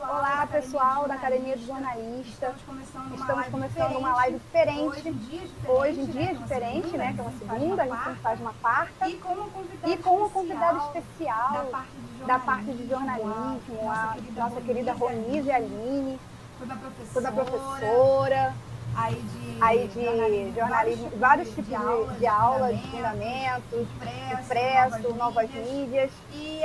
Olá, pessoal da Academia de Jornalista. Estamos começando uma live diferente. Hoje, em dia diferente, né? Que é uma segunda, a gente sempre faz uma quarta. E com uma convidada especial da parte de jornalismo, a nossa querida Ronise Aline, toda professora. Aí de jornalismo, vários tipos de aulas, de fundamentos, impresso, novas mídias. E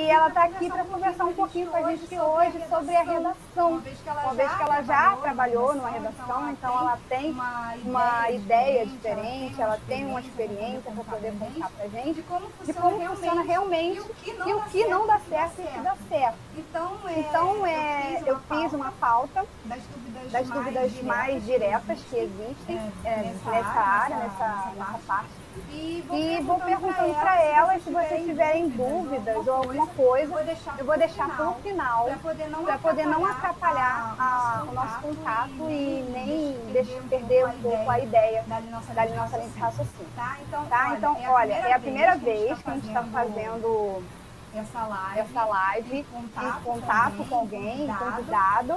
ela está aqui para conversar um pouquinho com a gente hoje sobre a redação. Uma vez que ela já trabalhou numa redação, então ela tem uma ideia diferente, ela tem uma experiência para poder contar para a gente de como funciona realmente e o que não dá certo e o que dá certo. Então eu fiz uma pauta das dúvidas mais diretas que existem nessa área, nessa parte. E vou perguntando para elas se vocês tiverem dúvidas ou alguma coisa, eu vou deixar para o final, para poder não atrapalhar o nosso contato e nem perder um pouco a ideia da nossa linha de raciocínio. Tá? Então, olha, é a primeira vez que a gente está fazendo essa live em contato com alguém, convidado.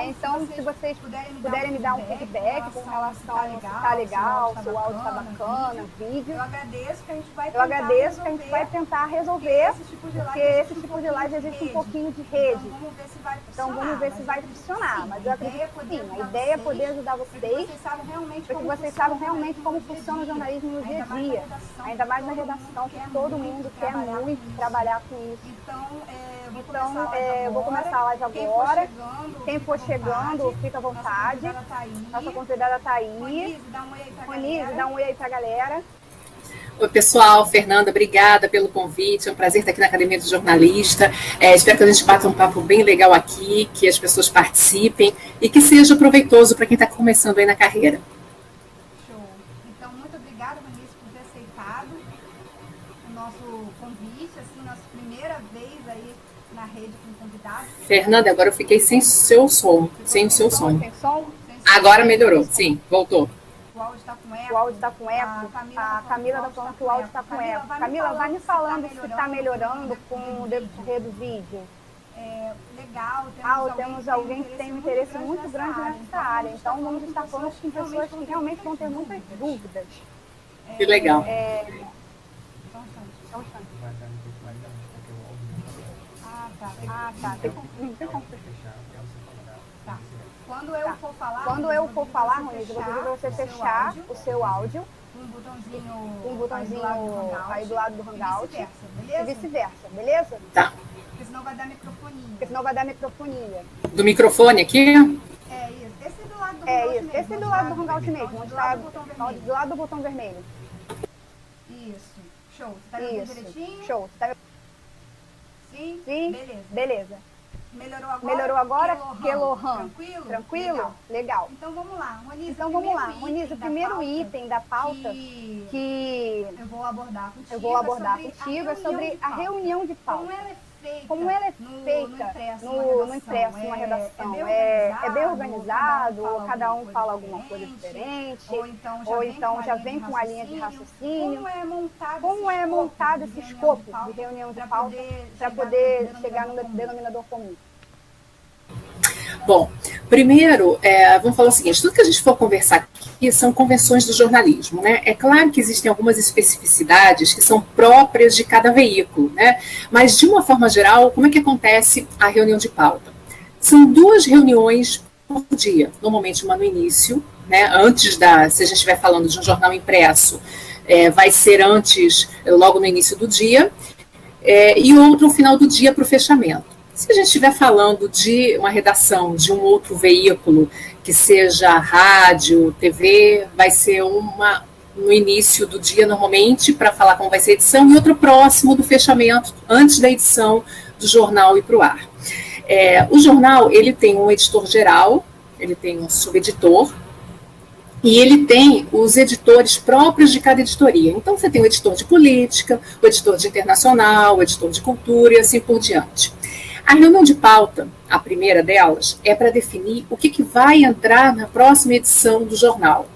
Então, se vocês puderem me dar um feedback com relação a se está legal, se o áudio está bacana, o vídeo. Eu agradeço que a gente vai tentar resolver, porque esse tipo de live existe um pouquinho de rede. Então, vamos ver se vai funcionar. Mas eu acredito que sim. A ideia é poder ajudar vocês, para que vocês saibam realmente como funciona o jornalismo no dia a dia. Ainda mais na redação, que todo mundo quer muito trabalhar com isso. Então, eu vou começar a live agora. Quem for chegando, fica à vontade. Nossa convidada está aí. Ronise, dá um oi aí para a galera. Oi, pessoal. Fernanda, obrigada pelo convite. É um prazer estar aqui na Academia do Jornalista. Espero que a gente bata um papo bem legal aqui, que as pessoas participem e que seja proveitoso para quem está começando aí na carreira. Fernanda, agora eu fiquei sem o seu som. Sem som? Agora melhorou, sim, voltou. O áudio está com eco. A Camila está falando que o áudio está com eco. Camila, vai me falando se está melhorando com o decorrer do vídeo. Temos alguém que tem um interesse muito grande nessa área. Então, vamos estar falando com pessoas que realmente vão ter muitas dúvidas. Que legal. Tá. Quando eu for falar, Ronise, eu vou pedir para você fechar o seu áudio. Um botãozinho aí do lado do Hangout. E vice-versa, beleza? Tá. Porque senão vai dar microfonia. Do microfone aqui? Esse do lado do Hangout mesmo, onde está do lado do botão vermelho. Isso. Show. Você tá me ouvindo direitinho? Show. Sim? Beleza. Melhorou agora? Kelohan. Tranquilo? Legal. Então vamos lá, Ronise, o primeiro item da pauta que eu vou abordar contigo é sobre a reunião de pauta. Como ela é feita no impresso, numa redação? É bem organizado, ou cada um fala alguma coisa diferente, ou então já vem com a linha de raciocínio? Como é montado esse escopo de reunião de pauta para poder chegar no denominador comum? Bom, primeiro, vamos falar o seguinte, tudo que a gente for conversar aqui são convenções do jornalismo, né? É claro que existem algumas especificidades que são próprias de cada veículo, né? Mas, de uma forma geral, como é que acontece a reunião de pauta? São 2 reuniões por dia, normalmente uma no início, né? Se a gente estiver falando de um jornal impresso, vai ser logo no início do dia, e outro no final do dia para o fechamento. Se a gente estiver falando de uma redação de um outro veículo, que seja rádio, TV, vai ser uma no início do dia, normalmente, para falar como vai ser a edição, e outra próximo do fechamento, antes da edição do jornal ir para o ar. O jornal, ele tem um editor-geral, ele tem um subeditor, e ele tem os editores próprios de cada editoria. Então, você tem o editor de política, o editor de internacional, o editor de cultura e assim por diante. A reunião de pauta, a primeira delas, é para definir o que vai entrar na próxima edição do jornal.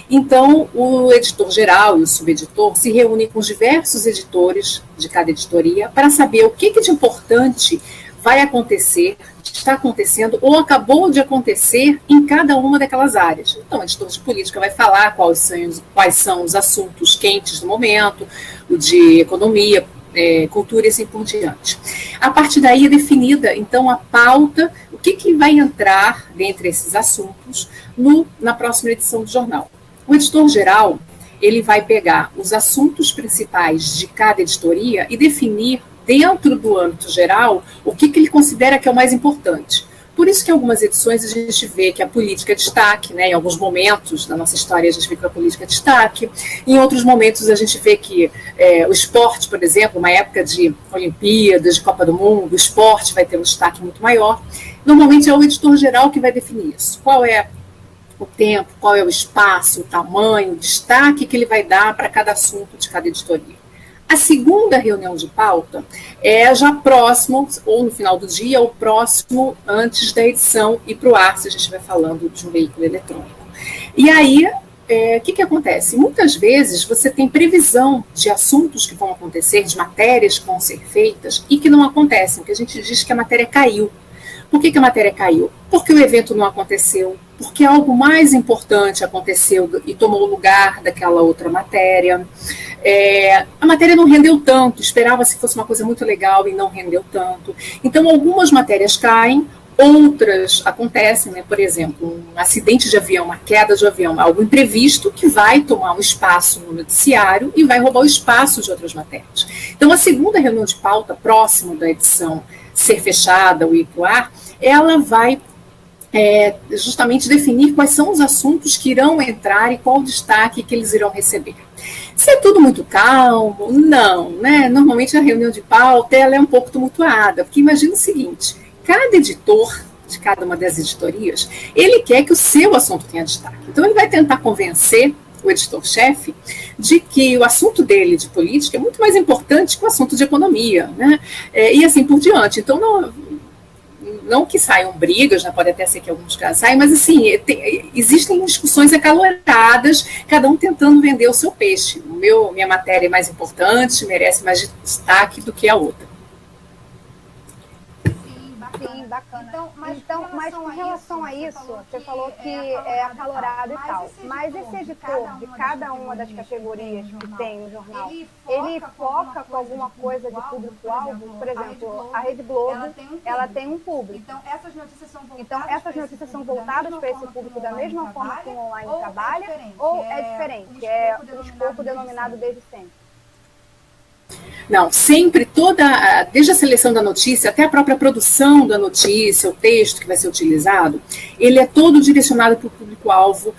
Então, o editor-geral e o subeditor se reúnem com os diversos editores de cada editoria para saber o que de importante vai acontecer, está acontecendo ou acabou de acontecer em cada uma daquelas áreas. Então, o editor de política vai falar quais são os assuntos quentes do momento, o de economia, cultura e assim por diante. A partir daí é definida, então, a pauta, o que vai entrar dentre esses assuntos na próxima edição do jornal. O editor-geral, ele vai pegar os assuntos principais de cada editoria e definir, dentro do âmbito geral, o que ele considera que é o mais importante. Por isso que em algumas edições a gente vê que a política é destaque, né? Em alguns momentos da nossa história a gente vê que a política é destaque, em outros momentos a gente vê que o esporte, por exemplo, uma época de Olimpíadas, de Copa do Mundo, o esporte vai ter um destaque muito maior. Normalmente é o editor-geral que vai definir isso. Qual é o tempo, qual é o espaço, o tamanho, o destaque que ele vai dar para cada assunto de cada editoria. A segunda reunião de pauta é já próximo, ou no final do dia, ou próximo antes da edição ir para o ar, se a gente estiver falando de um veículo eletrônico. E aí, o que acontece? Muitas vezes você tem previsão de assuntos que vão acontecer, de matérias que vão ser feitas e que não acontecem, que a gente diz que a matéria caiu. Por que a matéria caiu? Porque o evento não aconteceu, porque algo mais importante aconteceu e tomou o lugar daquela outra matéria. A matéria não rendeu tanto, esperava-se que fosse uma coisa muito legal e não rendeu tanto. Então, algumas matérias caem, outras acontecem, né? Por exemplo, um acidente de avião, uma queda de avião, algo imprevisto que vai tomar um espaço no noticiário e vai roubar o espaço de outras matérias. Então, a segunda reunião de pauta, próximo da edição ser fechada ou ir para o ar, ela vai justamente definir quais são os assuntos que irão entrar e qual o destaque que eles irão receber. Se é tudo muito calmo, não, né? Normalmente a reunião de pauta ela é um pouco tumultuada, porque imagina o seguinte, cada editor de cada uma das editorias, ele quer que o seu assunto tenha destaque. Então ele vai tentar convencer o editor-chefe de que o assunto dele de política é muito mais importante que o assunto de economia, né? E assim por diante. Então não que saiam brigas, né, pode até ser que alguns casos saiam, mas assim, existem discussões acaloradas, cada um tentando vender o seu peixe. Minha matéria é mais importante, merece mais destaque do que a outra. Sim, bacana. Mas com relação a isso, você falou que é acalorado e tal. Mas esse editor de cada uma das categorias que tem no jornal, ele foca com alguma coisa de público-alvo? Por exemplo, a Rede Globo, ela tem um público. Então, essas notícias são voltadas para esse público da mesma forma que o online trabalha? Ou é diferente? É um escopo denominado desde sempre? Não, sempre desde a seleção da notícia até a própria produção da notícia, o texto que vai ser utilizado, ele é todo direcionado para o público-alvo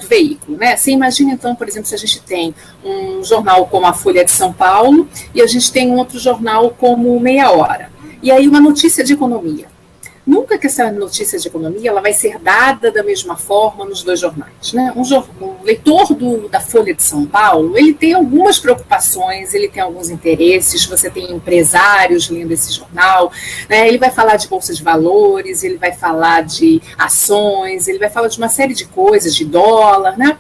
do veículo, né? Você imagina então, por exemplo, se a gente tem um jornal como a Folha de São Paulo e a gente tem um outro jornal como Meia Hora, e aí uma notícia de economia. Nunca que essa notícia de economia ela vai ser dada da mesma forma nos dois jornais, né? Um leitor da Folha de São Paulo, ele tem algumas preocupações, ele tem alguns interesses, você tem empresários lendo esse jornal, né? Ele vai falar de bolsa de valores, ele vai falar de ações, ele vai falar de uma série de coisas, de dólar, né?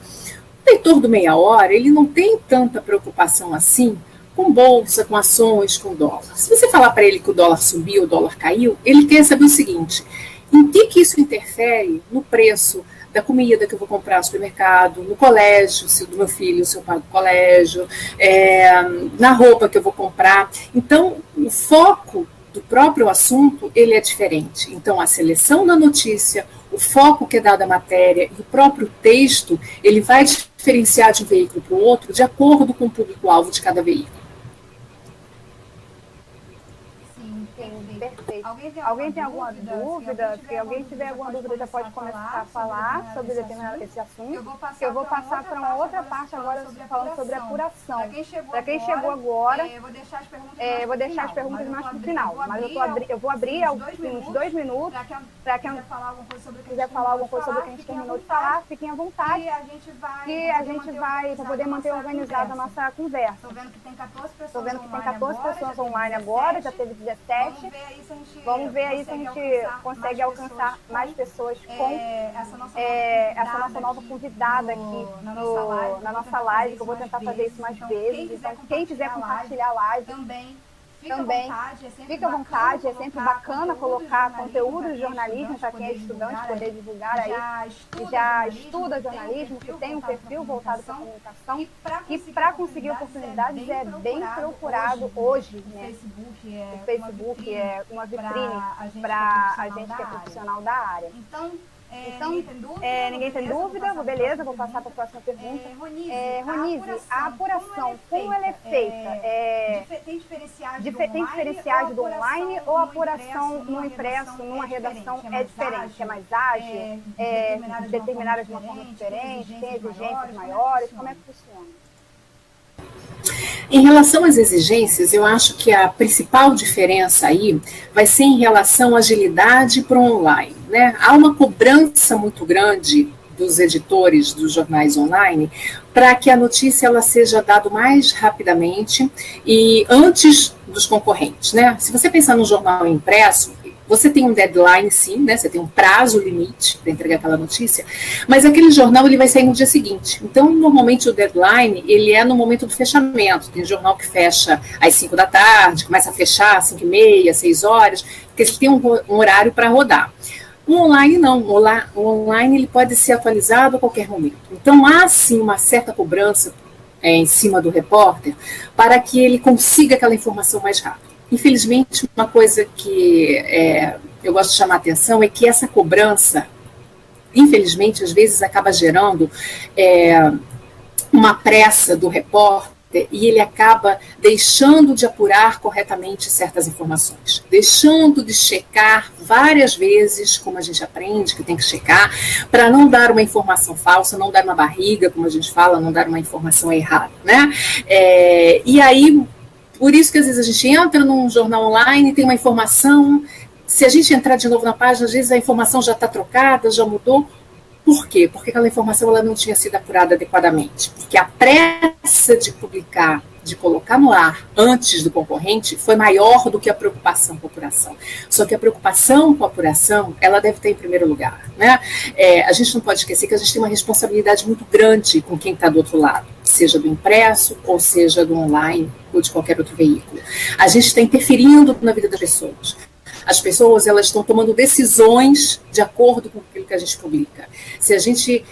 O leitor do Meia Hora, ele não tem tanta preocupação assim com bolsa, com ações, com dólar. Se você falar para ele que o dólar subiu, o dólar caiu, ele quer saber o seguinte, em que isso interfere no preço da comida que eu vou comprar no supermercado, no colégio, se do meu filho, se eu pago o colégio, na roupa que eu vou comprar. Então, o foco do próprio assunto, ele é diferente. Então, a seleção da notícia, o foco que é dado à matéria e o próprio texto, ele vai diferenciar de um veículo para o outro de acordo com o público-alvo de cada veículo. Perfeito. Alguém tem alguma dúvida? Se alguém tiver alguma dúvida, já pode começar a falar sobre esse assunto. Eu vou passar para uma outra parte agora, falando sobre apuração. Para quem chegou agora, vou deixar as perguntas mais para o final. Mas eu vou abrir uns 2 minutos para quem quiser falar alguma coisa sobre o que a gente terminou de falar. Fiquem à vontade. Que a gente vai para poder manter organizada a nossa conversa. Estou vendo que tem 14 pessoas online agora, já teve 17. Vamos ver aí se a gente consegue alcançar mais pessoas com essa nossa nova convidada aqui na nossa live, que eu vou tentar fazer isso mais vezes. Então, quem quiser compartilhar a live também. Fica à vontade, é sempre bacana colocar conteúdo de jornalismo para quem é estudante, poder divulgar aí, que já estuda jornalismo, que tem um perfil voltado para a comunicação, e para conseguir oportunidades é bem procurado hoje, né? O Facebook é uma vitrine para a gente que é profissional da área. Então, ninguém tem dúvida? Beleza, vou passar para a próxima pergunta. Ronise, a apuração, como ela é feita? Tem diferenciais do online ou a apuração no impresso, numa redação é diferente? É mais ágil? Determinada de uma forma diferente? Tem exigências maiores? Como é que funciona? Em relação às exigências, eu acho que a principal diferença aí vai ser em relação à agilidade para o online, né? Há uma cobrança muito grande dos editores dos jornais online para que a notícia ela seja dada mais rapidamente e antes dos concorrentes, né? Se você pensar no jornal impresso, você tem um deadline, sim, né? Você tem um prazo limite para entregar aquela notícia, mas aquele jornal ele vai sair no dia seguinte. Então, normalmente o deadline ele é no momento do fechamento. Tem jornal que fecha às 5 da tarde, começa a fechar às 5h30, 6 horas, porque ele tem um horário para rodar. O online não, o online ele pode ser atualizado a qualquer momento. Então há sim uma certa cobrança em cima do repórter para que ele consiga aquela informação mais rápido. Infelizmente, uma coisa que eu gosto de chamar a atenção é que essa cobrança, infelizmente, às vezes acaba gerando uma pressa do repórter e ele acaba deixando de apurar corretamente certas informações, deixando de checar várias vezes, como a gente aprende que tem que checar, para não dar uma informação falsa, não dar uma barriga, como a gente fala, não dar uma informação errada, né? E aí, por isso que às vezes a gente entra num jornal online e tem uma informação, se a gente entrar de novo na página, às vezes a informação já está trocada, já mudou. Por quê? Porque aquela informação ela não tinha sido apurada adequadamente. Porque a pressa de publicar, de colocar no ar antes do concorrente, foi maior do que a preocupação com a apuração. Só que a preocupação com a apuração, ela deve estar em primeiro lugar, né? A gente não pode esquecer que a gente tem uma responsabilidade muito grande com quem está do outro lado, seja do impresso, ou seja do online, ou de qualquer outro veículo. A gente está interferindo na vida das pessoas. As pessoas elas estão tomando decisões de acordo com aquilo que a gente publica. Se a gente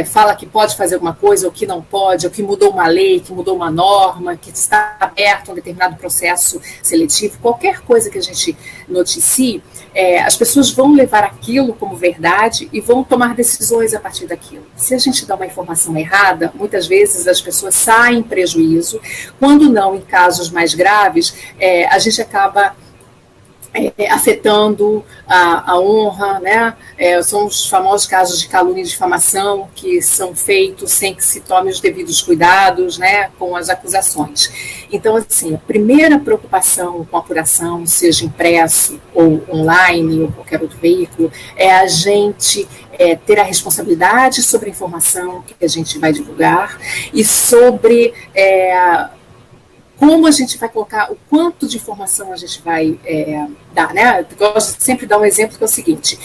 fala que pode fazer alguma coisa, ou que não pode, ou que mudou uma lei, que mudou uma norma, que está aberto a um determinado processo seletivo, qualquer coisa que a gente noticie, as pessoas vão levar aquilo como verdade e vão tomar decisões a partir daquilo. Se a gente dá uma informação errada, muitas vezes as pessoas saem em prejuízo. Quando não, em casos mais graves, a gente acaba afetando a honra, né? São os famosos casos de calúnia e difamação que são feitos sem que se tome os devidos cuidados, né, com as acusações. Então, assim, a primeira preocupação com a apuração, seja impresso ou online ou qualquer outro veículo, é a gente ter a responsabilidade sobre a informação que a gente vai divulgar e sobre como a gente vai colocar, o quanto de informação a gente vai dar, né? Eu gosto de sempre dar um exemplo que é o seguinte: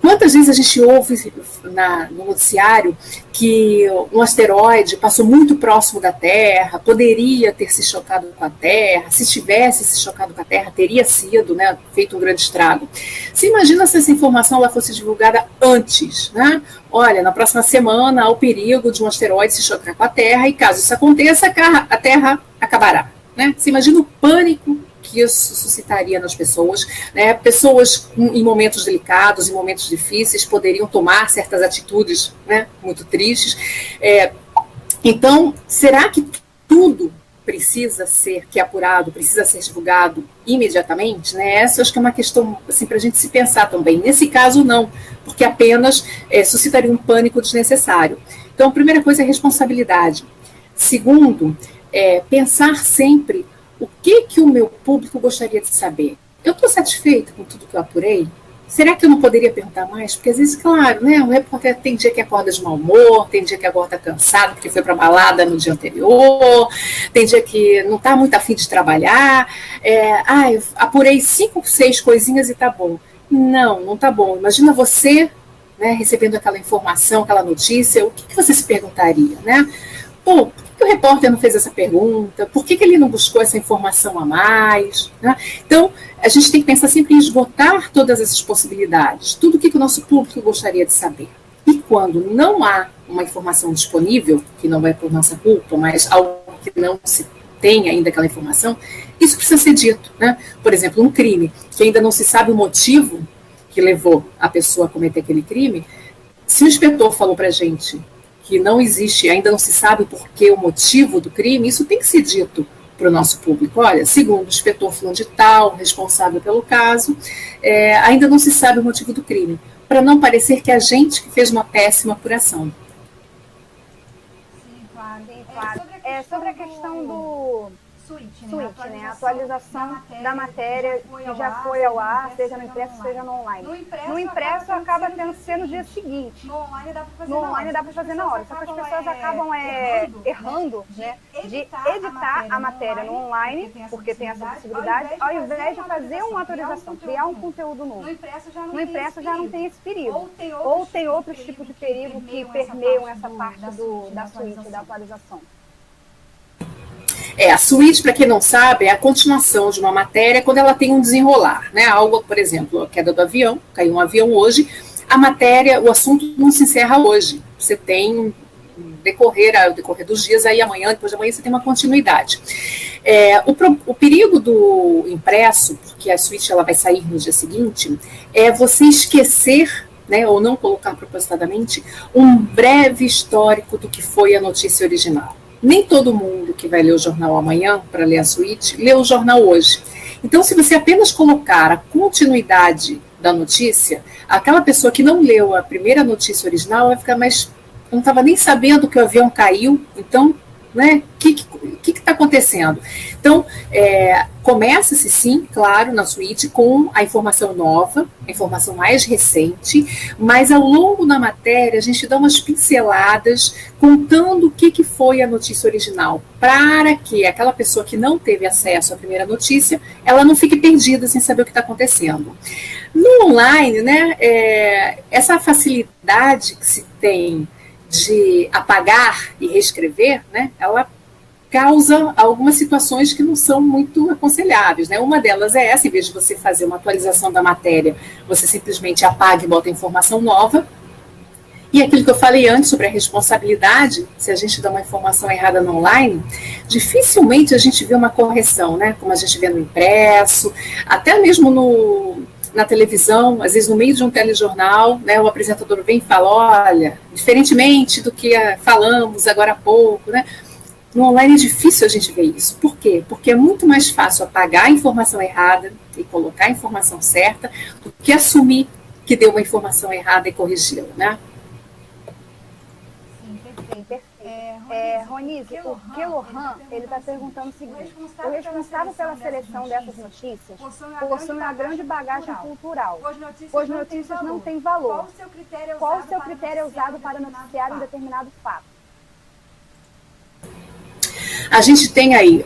quantas vezes a gente ouve no noticiário que um asteroide passou muito próximo da Terra, poderia ter se chocado com a Terra, se tivesse se chocado com a Terra, teria sido, né, feito um grande estrago. Você imagina se essa informação ela fosse divulgada antes, né? Olha, na próxima semana há o perigo de um asteroide se chocar com a Terra e caso isso aconteça, a Terra acabará, né? Você imagina o pânico que isso suscitaria nas pessoas, né? Pessoas em momentos delicados, em momentos difíceis, poderiam tomar certas atitudes, né, muito tristes. Então, será que tudo precisa ser apurado, precisa ser divulgado imediatamente, né? Essa acho que é uma questão assim, para a gente se pensar também. Nesse caso, não, porque apenas suscitaria um pânico desnecessário. Então, a primeira coisa é responsabilidade. Segundo, pensar sempre o que o meu público gostaria de saber. Eu estou satisfeita com tudo que eu apurei? Será que eu não poderia perguntar mais? Porque às vezes, claro, né, o repórter tem dia que acorda de mau humor, tem dia que acorda cansado porque foi para a balada no dia anterior, tem dia que não está muito afim de trabalhar, eu apurei 5, 6 coisinhas e está bom. Não está bom. Imagina você, né, recebendo aquela informação, aquela notícia, o que você se perguntaria, né? Pô, que o repórter não fez essa pergunta? Por que ele não buscou essa informação a mais? Né? Então, a gente tem que pensar sempre em esgotar todas essas possibilidades, tudo o que o nosso público gostaria de saber. E quando não há uma informação disponível, que não é por nossa culpa, mas algo que não se tem ainda aquela informação, isso precisa ser dito. Né? Por exemplo, um crime que ainda não se sabe o motivo que levou a pessoa a cometer aquele crime, se o inspetor falou para a gente que não existe, ainda não se sabe por que o motivo do crime, isso tem que ser dito para o nosso público. Olha, segundo o inspetor fulano de tal, responsável pelo caso, ainda não se sabe o motivo do crime, para não parecer que é a gente que fez uma péssima apuração. Sim, claro. Sobre a questão do Switch, né? A atualização da matéria que já foi ao ar, seja no impresso, seja no online. No impresso acaba tendo que ser no dia seguinte. No online dá para fazer na hora. Só que as pessoas acabam errando, né, de editar a matéria no online, porque tem essa possibilidade, ao invés de fazer uma atualização, criar um conteúdo novo. No impresso já não tem esse perigo. Ou tem outros tipos de perigo que permeiam essa parte da Switch, da atualização. A Switch, para quem não sabe, é a continuação de uma matéria quando ela tem um desenrolar, né? Algo, por exemplo, a queda do avião, caiu um avião hoje, a matéria, o assunto não se encerra hoje. Você tem o decorrer dos dias, aí amanhã, depois de amanhã, você tem uma continuidade. O perigo do impresso, porque a Switch ela vai sair no dia seguinte, é você esquecer, né, ou não colocar propositadamente, um breve histórico do que foi a notícia original. Nem todo mundo que vai ler o jornal amanhã, para ler a Switch, lê o jornal hoje. Então, se você apenas colocar a continuidade da notícia, aquela pessoa que não leu a primeira notícia original vai ficar mais... não estava nem sabendo que o avião caiu, então, né, o que está acontecendo? Então, começa-se sim, claro, na Switch com a informação nova, a informação mais recente, mas ao longo da matéria a gente dá umas pinceladas contando o que foi a notícia original, para que aquela pessoa que não teve acesso à primeira notícia, ela não fique perdida sem saber o que está acontecendo. No online, né, essa facilidade que se tem de apagar e reescrever, né, ela causa algumas situações que não são muito aconselháveis, né? Uma delas é essa: em vez de você fazer uma atualização da matéria, você simplesmente apaga e bota informação nova. E aquilo que eu falei antes sobre a responsabilidade, se a gente dá uma informação errada no online, dificilmente a gente vê uma correção, né? Como a gente vê no impresso, até mesmo na televisão, às vezes no meio de um telejornal, né, o apresentador vem e fala: olha, diferentemente do que falamos agora há pouco, né? No online é difícil a gente ver isso. Por quê? Porque é muito mais fácil apagar a informação errada e colocar a informação certa do que assumir que deu uma informação errada e corrigi-la, né? Sim, perfeito. Ronise, o Kelohan, ele está perguntando o seguinte: o responsável pela seleção dessas notícias possui uma grande bagagem cultural, pois notícias não têm valor. Qual o seu critério usado para noticiar um determinado fato? A gente tem aí,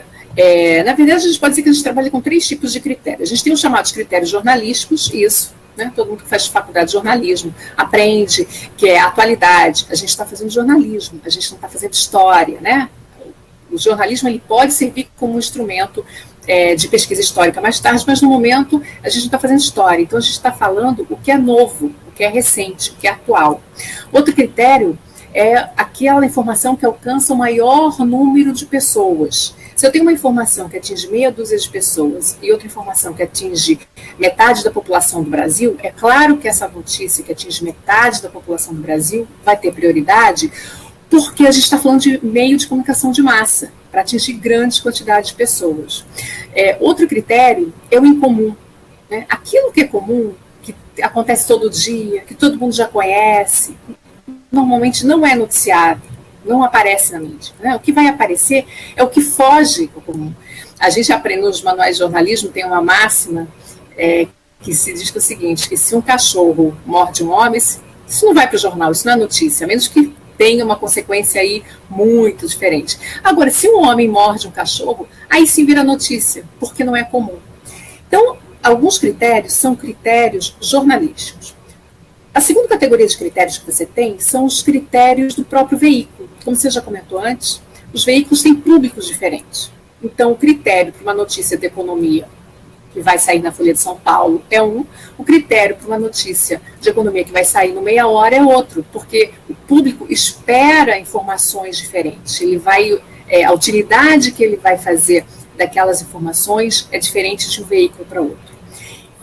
na verdade, a gente pode dizer que a gente trabalha com 3 tipos de critérios. A gente tem os chamados critérios jornalísticos, isso, né? Todo mundo que faz faculdade de jornalismo aprende que é a atualidade. A gente está fazendo jornalismo, a gente não está fazendo história, né? O jornalismo ele pode servir como um instrumento de pesquisa histórica mais tarde, mas no momento a gente não está fazendo história. Então a gente está falando o que é novo, o que é recente, o que é atual. Outro critério é aquela informação que alcança o maior número de pessoas. Se eu tenho uma informação que atinge meia dúzia de pessoas e outra informação que atinge metade da população do Brasil, é claro que essa notícia que atinge metade da população do Brasil vai ter prioridade, porque a gente está falando de meio de comunicação de massa, para atingir grandes quantidades de pessoas. Outro critério é o incomum, né? Aquilo que é comum, que acontece todo dia, que todo mundo já conhece, normalmente não é noticiado, não aparece na mídia, né? O que vai aparecer é o que foge do comum. A gente aprende nos manuais de jornalismo, tem uma máxima que se diz que é o seguinte, que se um cachorro morde um homem, isso não vai para o jornal, isso não é notícia, a menos que tenha uma consequência aí muito diferente. Agora, se um homem morde um cachorro, aí sim vira notícia, porque não é comum. Então, alguns critérios são critérios jornalísticos. A segunda categoria de critérios que você tem são os critérios do próprio veículo. Como você já comentou antes, os veículos têm públicos diferentes. Então, o critério para uma notícia de economia que vai sair na Folha de São Paulo é um, o critério para uma notícia de economia que vai sair no Meia Hora é outro, porque o público espera informações diferentes. Ele vai, a utilidade que ele vai fazer daquelas informações é diferente de um veículo para outro.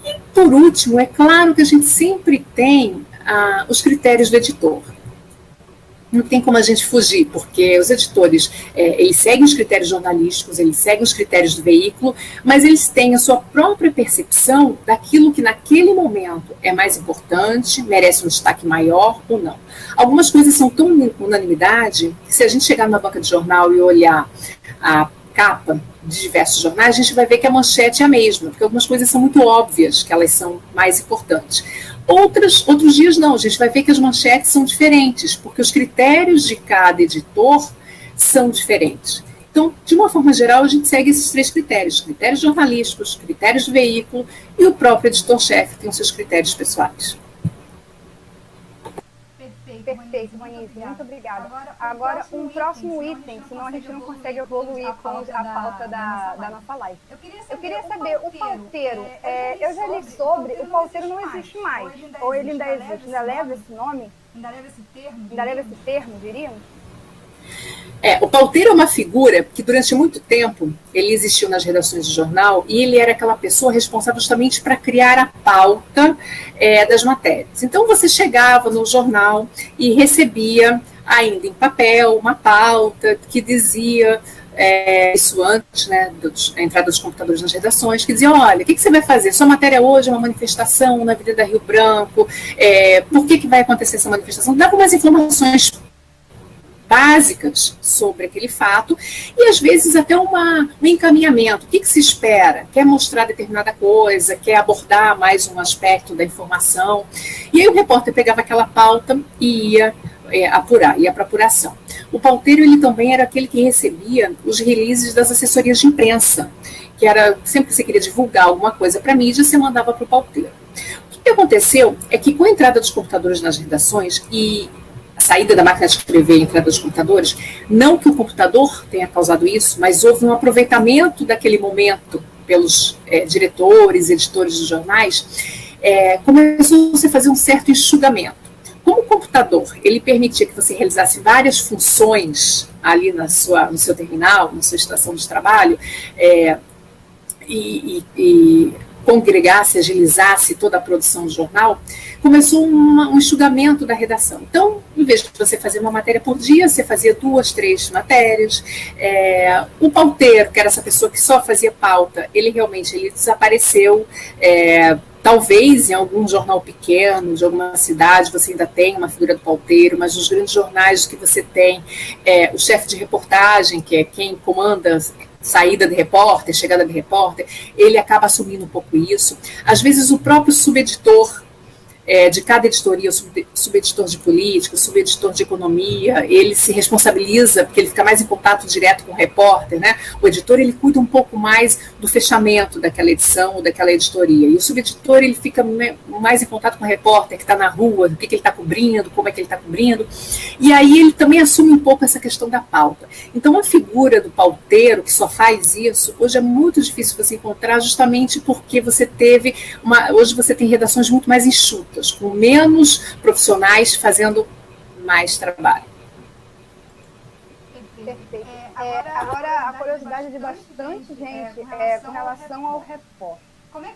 E, por último, é claro que a gente sempre tem os critérios do editor. Não tem como a gente fugir, porque os editores, eles seguem os critérios jornalísticos, eles seguem os critérios do veículo, mas eles têm a sua própria percepção daquilo que naquele momento é mais importante, merece um destaque maior ou não. Algumas coisas são tão unanimidade que se a gente chegar numa banca de jornal e olhar a capa de diversos jornais, a gente vai ver que a manchete é a mesma, porque algumas coisas são muito óbvias que elas são mais importantes. Outros dias não, a gente vai ver que as manchetes são diferentes, porque os critérios de cada editor são diferentes. Então, de uma forma geral, a gente segue esses 3 critérios: critérios jornalísticos, critérios do veículo, e o próprio editor-chefe tem os seus critérios pessoais. Perfeito, Monize, muito obrigada. Agora, um próximo item, senão a gente não consegue evoluir com a pauta da nossa live. Eu queria saber, o pauteiro, eu já li sobre, o pauteiro não existe mais, ou ele ainda existe, ainda leva esse nome? Ainda leva esse termo, diríamos? O pauteiro é uma figura que durante muito tempo ele existiu nas redações de jornal e ele era aquela pessoa responsável justamente para criar a pauta das matérias. Então você chegava no jornal e recebia ainda em papel uma pauta que dizia, isso antes, né, da entrada dos computadores nas redações, que dizia: olha, o que você vai fazer? Sua matéria hoje é uma manifestação na Avenida Rio Branco, por que vai acontecer essa manifestação? Dava umas informações básicas sobre aquele fato e às vezes até um encaminhamento. O que se espera? Quer mostrar determinada coisa, quer abordar mais um aspecto da informação. E aí o repórter pegava aquela pauta e ia apurar, ia para apuração. O pauteiro, ele também era aquele que recebia os releases das assessorias de imprensa, que era, sempre que você queria divulgar alguma coisa para a mídia, você mandava para o pauteiro. O que aconteceu é que com a entrada dos computadores nas redações e a saída da máquina de escrever e a entrada dos computadores, não que o computador tenha causado isso, mas houve um aproveitamento daquele momento pelos diretores, editores de jornais, começou a fazer um certo enxugamento. Como o computador, ele permitia que você realizasse várias funções ali no seu terminal, na sua estação de trabalho, e congregasse, agilizasse toda a produção do jornal, começou um enxugamento da redação. Então, em vez de você fazer uma matéria por dia, você fazia 2, 3 matérias. O pauteiro, que era essa pessoa que só fazia pauta, ele desapareceu. Talvez em algum jornal pequeno, de alguma cidade, você ainda tem uma figura do pauteiro, mas nos grandes jornais que você tem, o chefe de reportagem, que é quem comanda saída de repórter, chegada de repórter, ele acaba assumindo um pouco isso. Às vezes o próprio subeditor de cada editoria, o subeditor de política, o subeditor de economia, ele se responsabiliza, porque ele fica mais em contato direto com o repórter, né? O editor, ele cuida um pouco mais do fechamento daquela edição ou daquela editoria, e o subeditor, ele fica mais em contato com o repórter que está na rua, o que ele está cobrindo, como é que ele está cobrindo, e aí ele também assume um pouco essa questão da pauta. Então a figura do pauteiro, que só faz isso, hoje é muito difícil você encontrar, justamente porque hoje você tem redações muito mais enxutas, com menos profissionais fazendo mais trabalho. Perfeito. Agora, a curiosidade de bastante gente com relação ao repórter. Como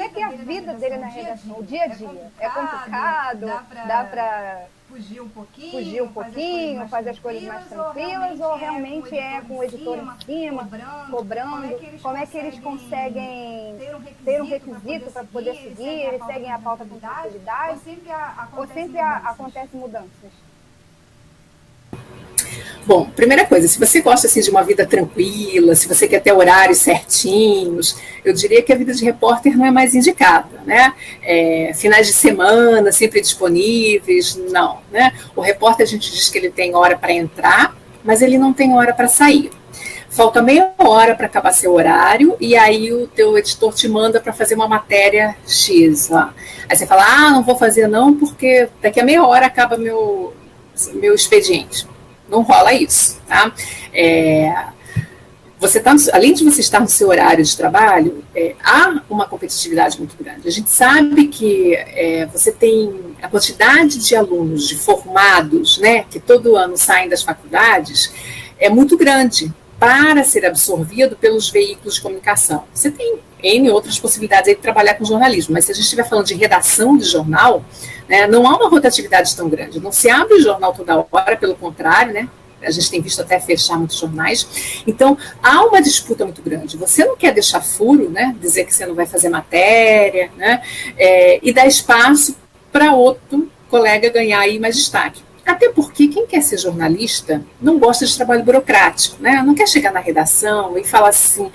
é que é a vida dele na redação, o dia a dia? É complicado? Dá para fugir um pouquinho, fazer as coisas mais tranquilas, ou realmente com o editor em cima, cobrando? Como é que eles conseguem ter um requisito para poder seguir? Eles seguem a pauta com tranquilidade? Ou sempre acontecem mudanças? Bom, primeira coisa, se você gosta assim, de uma vida tranquila, se você quer ter horários certinhos, eu diria que a vida de repórter não é mais indicada, né? Finais de semana, sempre disponíveis, não, né? O repórter, a gente diz que ele tem hora para entrar, mas ele não tem hora para sair. Falta meia hora para acabar seu horário, e aí o teu editor te manda para fazer uma matéria X lá. Aí você fala, não vou fazer não, porque daqui a meia hora acaba meu expediente. Não rola isso, tá? Além de você estar no seu horário de trabalho, há uma competitividade muito grande. A gente sabe que você tem a quantidade de alunos, de formados, né, que todo ano saem das faculdades, é muito grande para ser absorvido pelos veículos de comunicação. Você tem N outras possibilidades aí de trabalhar com jornalismo, mas se a gente estiver falando de redação de jornal, né, não há uma rotatividade tão grande. Não se abre o jornal toda hora, pelo contrário, né? A gente tem visto até fechar muitos jornais. Então, há uma disputa muito grande. Você não quer deixar furo, né? Dizer que você não vai fazer matéria, né? E dar espaço para outro colega ganhar aí mais destaque. Até porque quem quer ser jornalista não gosta de trabalho burocrático, né? Não quer chegar na redação e falar assim,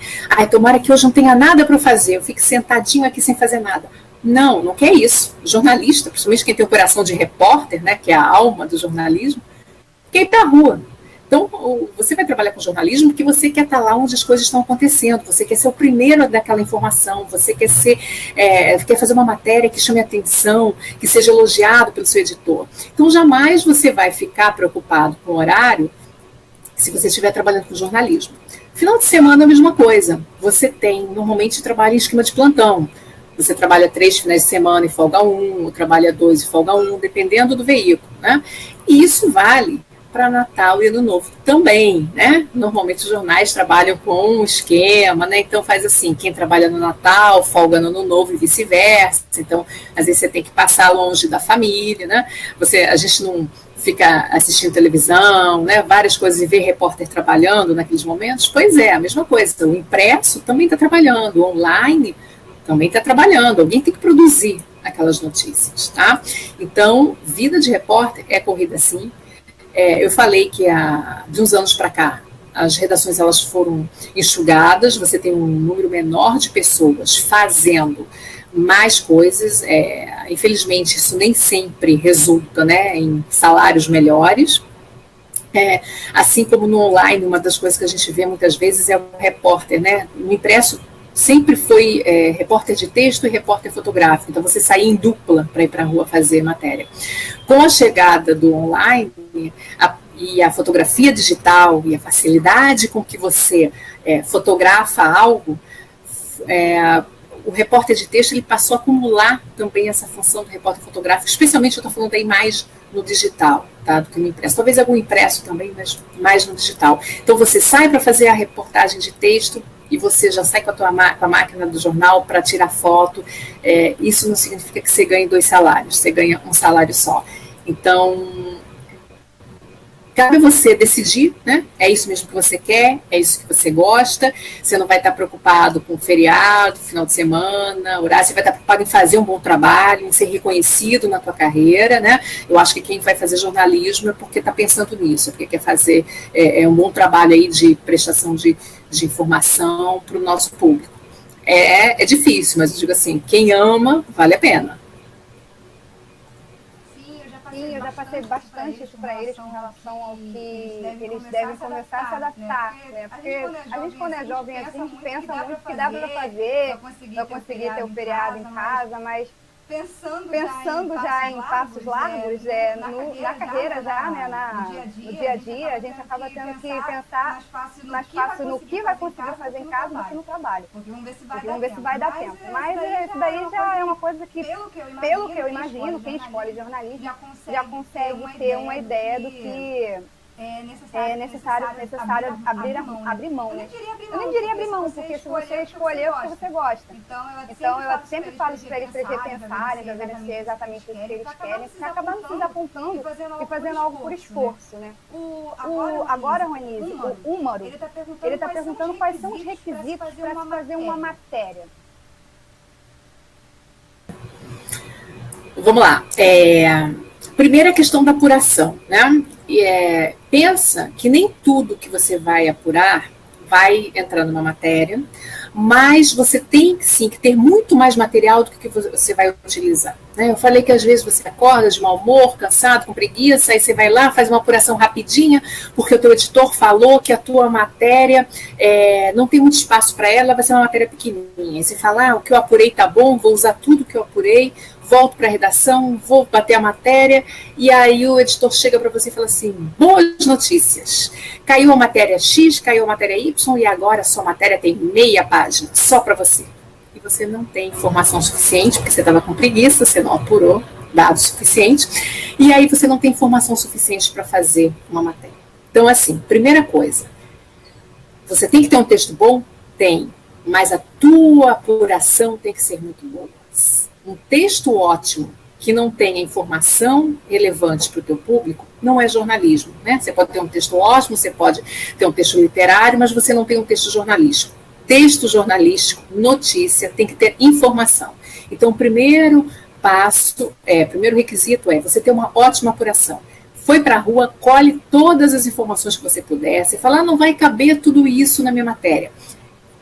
tomara que hoje não tenha nada para fazer, eu fique sentadinho aqui sem fazer nada. Não, não quer isso. Jornalista, principalmente quem tem operação de repórter, né? Que é a alma do jornalismo, quer ir para a rua. Então, você vai trabalhar com jornalismo porque você quer estar lá onde as coisas estão acontecendo, você quer ser o primeiro daquela informação, você quer fazer uma matéria que chame atenção, que seja elogiado pelo seu editor. Então, jamais você vai ficar preocupado com o horário se você estiver trabalhando com jornalismo. Final de semana, a mesma coisa. Você normalmente trabalha em esquema de plantão. Você trabalha 3 finais de semana e folga 1, ou trabalha 2 e folga 1, dependendo do veículo, né? E isso vale para Natal e Ano Novo também, né? Normalmente os jornais trabalham com um esquema, né? Então faz assim, quem trabalha no Natal, folga no Ano Novo e vice-versa. Então, às vezes você tem que passar longe da família, né? A gente não fica assistindo televisão, né? Várias coisas e ver repórter trabalhando naqueles momentos. Pois é, a mesma coisa. O impresso também está trabalhando, o online também está trabalhando. Alguém tem que produzir aquelas notícias, tá? Então, vida de repórter é corrida sim. Eu falei que de uns anos para cá, as redações elas foram enxugadas, você tem um número menor de pessoas fazendo mais coisas, infelizmente isso nem sempre resulta, né, em salários melhores, assim como no online, uma das coisas que a gente vê muitas vezes é o repórter, né, no impresso sempre foi repórter de texto e repórter fotográfico, então você saía em dupla para ir para a rua fazer matéria. Com a chegada do online e a fotografia digital e a facilidade com que você fotografa algo, o repórter de texto ele passou a acumular também essa função do repórter fotográfico, especialmente eu estou falando aí mais no digital, tá, do que no impresso. Talvez algum impresso também, mas mais no digital. Então você sai para fazer a reportagem de texto, e você já sai com a máquina do jornal para tirar foto, isso não significa que você ganhe 2 salários, você ganha um salário só. Então, cabe você decidir, né? É isso mesmo que você quer, é isso que você gosta, você não vai estar preocupado com feriado, final de semana, horário, você vai estar preocupado em fazer um bom trabalho, em ser reconhecido na tua carreira, né? Eu acho que quem vai fazer jornalismo é porque está pensando nisso, é porque quer fazer um bom trabalho aí de prestação de informação para o nosso público. É difícil, mas eu digo assim, quem ama, vale a pena. Sim, eu já passei bastante isso para eles com relação ao que eles devem começar a se adaptar, né? Porque a gente, quando é jovem assim, pensa muito que dá para fazer, vai conseguir ter o feriado em casa, mas pensando já em passos largos, na carreira já, né, no dia a dia, a gente acaba tendo que pensar mais fácil no que vai conseguir fazer em casa do que no trabalho. Porque vamos ver se vai dar tempo. Mas isso daí já é uma coisa que, pelo que eu imagino, quem escolhe jornalismo já consegue ter uma ideia do que é necessário abrir mão, né? Eu nem diria abrir mão, porque se você escolher o que você gosta. Então, eu sempre falo isso para eles repensarem, para ver se é exatamente o que eles querem, porque acabando se desapontando e fazendo algo por esforço, né? Agora, Ronise, o Húmaro, ele está perguntando quais são os requisitos para se fazer uma matéria. Vamos lá. Primeiro a questão da apuração, né? Pensa que nem tudo que você vai apurar vai entrar numa matéria, mas você tem sim que ter muito mais material do que você vai utilizar, né? Eu falei que às vezes você acorda de mau humor, cansado, com preguiça, aí você vai lá, faz uma apuração rapidinha, porque o teu editor falou que a tua matéria não tem muito espaço para ela, vai ser uma matéria pequenininha. Aí você fala, o que eu apurei tá bom, vou usar tudo que eu apurei, volto para a redação, vou bater a matéria, e aí o editor chega para você e fala assim, boas notícias, caiu a matéria X, caiu a matéria Y, e agora a sua matéria tem meia página, só para você. E você não tem informação suficiente, porque você estava com preguiça, você não apurou dados suficientes, e aí você não tem informação suficiente para fazer uma matéria. Então, assim, primeira coisa, você tem que ter um texto bom? Tem, mas a tua apuração tem que ser muito boa. Um texto ótimo que não tenha informação relevante para o teu público não é jornalismo, né? Você pode ter um texto ótimo, você pode ter um texto literário, mas você não tem um texto jornalístico. Texto jornalístico, notícia, tem que ter informação. Então, o primeiro primeiro requisito é você ter uma ótima apuração. Foi para a rua, colhe todas as informações que você puder. Você fala, não vai caber tudo isso na minha matéria.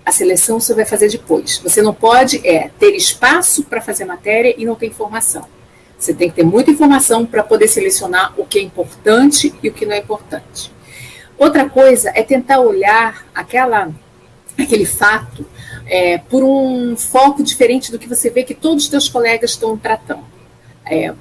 A seleção você vai fazer depois. Você não pode ter espaço para fazer matéria e não ter informação. Você tem que ter muita informação para poder selecionar o que é importante e o que não é importante. Outra coisa é tentar olhar aquele fato por um foco diferente do que você vê que todos os seus colegas estão tratando.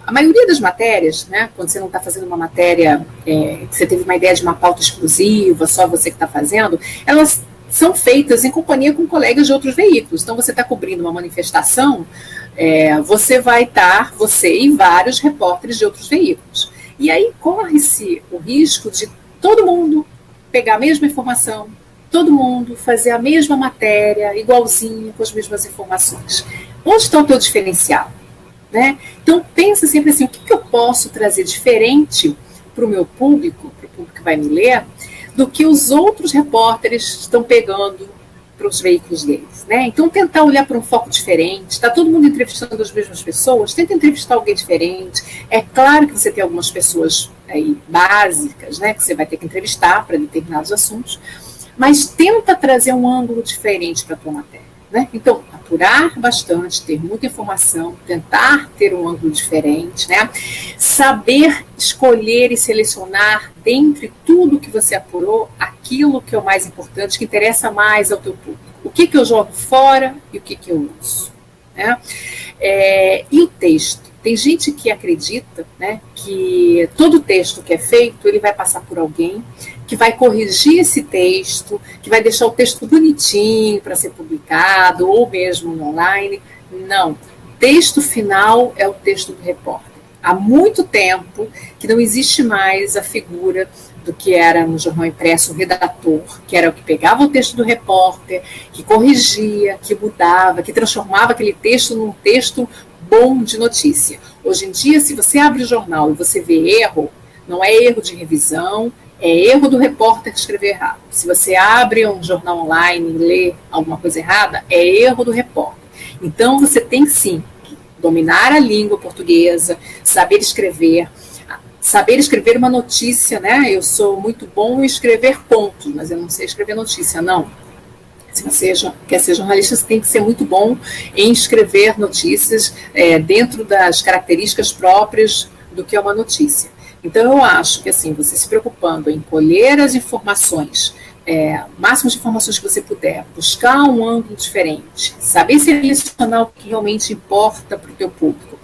A maioria das matérias, né, quando você não está fazendo uma matéria, que você teve uma ideia de uma pauta exclusiva, só você que está fazendo, elas são feitas em companhia com colegas de outros veículos. Então, você está cobrindo uma manifestação, você e vários repórteres de outros veículos. E aí corre-se o risco de todo mundo pegar a mesma informação, todo mundo fazer a mesma matéria, igualzinho, com as mesmas informações. Onde está o teu diferencial? Né? Então, pensa sempre assim, o que eu posso trazer diferente para o meu público, para o público que vai me ler, do que os outros repórteres estão pegando para os veículos deles, né? Então, tentar olhar para um foco diferente. Está todo mundo entrevistando as mesmas pessoas, tenta entrevistar alguém diferente. É claro que você tem algumas pessoas aí básicas, né, que você vai ter que entrevistar para determinados assuntos, mas tenta trazer um ângulo diferente para a tua matéria, né? Então, apurar bastante, ter muita informação, tentar ter um ângulo diferente, né? Saber escolher e selecionar, dentre tudo que você apurou, aquilo que é o mais importante, que interessa mais ao teu público. O que eu jogo fora e o que eu uso, né? E o texto. Tem gente que acredita, né, que todo texto que é feito, ele vai passar por alguém que vai corrigir esse texto, que vai deixar o texto bonitinho para ser publicado, ou mesmo online. Não. Texto final é o texto do repórter. Há muito tempo que não existe mais a figura do que era no jornal impresso o redator, que era o que pegava o texto do repórter, que corrigia, que mudava, que transformava aquele texto num texto bom de notícia. Hoje em dia, se você abre o jornal e você vê erro, não é erro de revisão, é erro do repórter que escreveu errado. Se você abre um jornal online e lê alguma coisa errada, é erro do repórter. Então, você tem sim que dominar a língua portuguesa, saber escrever uma notícia, né? Eu sou muito bom em escrever pontos, mas eu não sei escrever notícia, não. Se você quer ser jornalista, você tem que ser muito bom em escrever notícias dentro das características próprias do que é uma notícia. Então, eu acho que, assim, você se preocupando em colher as informações, o máximo de informações que você puder, buscar um ângulo diferente, saber selecionar o que realmente importa para o teu público,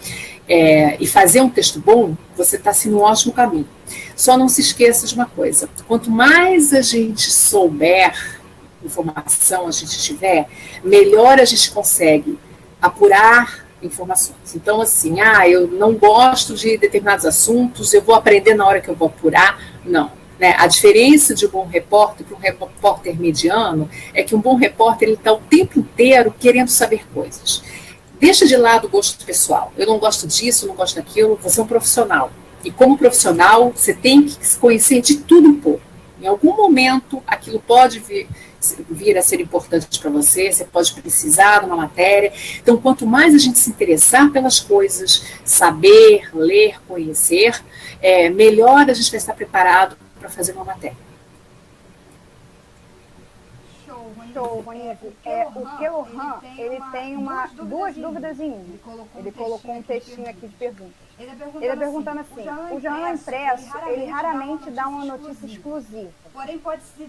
e fazer um texto bom, você está assim no ótimo caminho. Só não se esqueça de uma coisa, quanto mais a gente souber informação a gente tiver, melhor a gente consegue apurar informações. Então, assim, eu não gosto de determinados assuntos, eu vou aprender na hora que eu vou apurar. Não. Né? A diferença de um bom repórter para um repórter mediano é que um bom repórter está o tempo inteiro querendo saber coisas. Deixa de lado o gosto pessoal. Eu não gosto disso, não gosto daquilo. Você é um profissional. E como profissional, você tem que se conhecer de tudo um pouco. Em algum momento, aquilo pode vir a ser importante para você, você pode precisar de uma matéria. Então, quanto mais a gente se interessar pelas coisas, saber, ler, conhecer, melhor a gente vai estar preparado para fazer uma matéria. Show, Show, Ronise. O Kelohan, ele tem duas dúvidas em uma. Ele colocou um textinho aqui de pergunta. Ele está perguntando assim, o jornal impresso, ele raramente dá uma notícia exclusiva. Porém, pode-se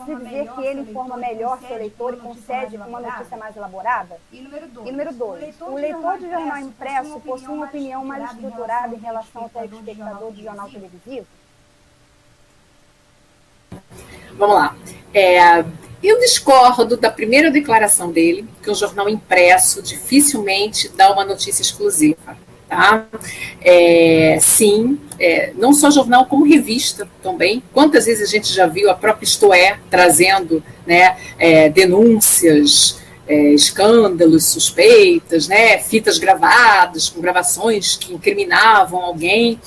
dizer que ele informa melhor seu leitor e concede uma notícia mais elaborada? E número 2, o leitor de jornal impresso possui uma opinião mais estruturada em relação ao telespectador de jornal televisivo? Vamos lá. Eu discordo da primeira declaração dele, que o jornal impresso dificilmente dá uma notícia exclusiva. Tá? Sim, não só jornal, como revista também. Quantas vezes a gente já viu a própria Isto É trazendo, né, denúncias, escândalos, suspeitas, né, fitas gravadas, com gravações que incriminavam alguém.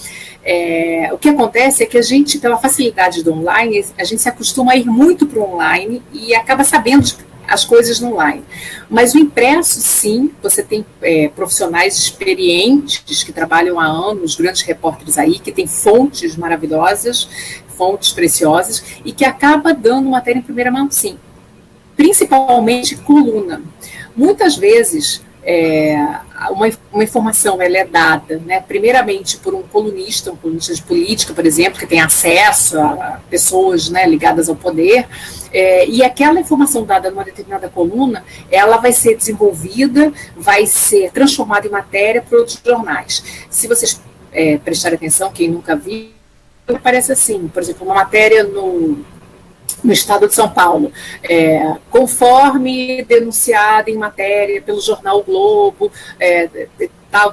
O que acontece é que a gente, pela facilidade do online, a gente se acostuma a ir muito para o online e acaba sabendo as coisas no online. Mas o impresso, sim, você tem profissionais experientes que trabalham há anos, grandes repórteres aí, que tem fontes maravilhosas, fontes preciosas, e que acaba dando matéria em primeira mão, sim. Principalmente coluna. Muitas vezes, uma informação ela é dada, né, primeiramente por um colunista de política, por exemplo, que tem acesso a pessoas, né, ligadas ao poder, e aquela informação dada numa determinada coluna, ela vai ser desenvolvida, vai ser transformada em matéria para outros jornais. Se vocês prestarem atenção, quem nunca viu, parece assim, por exemplo, uma matéria no estado de São Paulo, conforme denunciada em matéria pelo jornal o Globo, tal.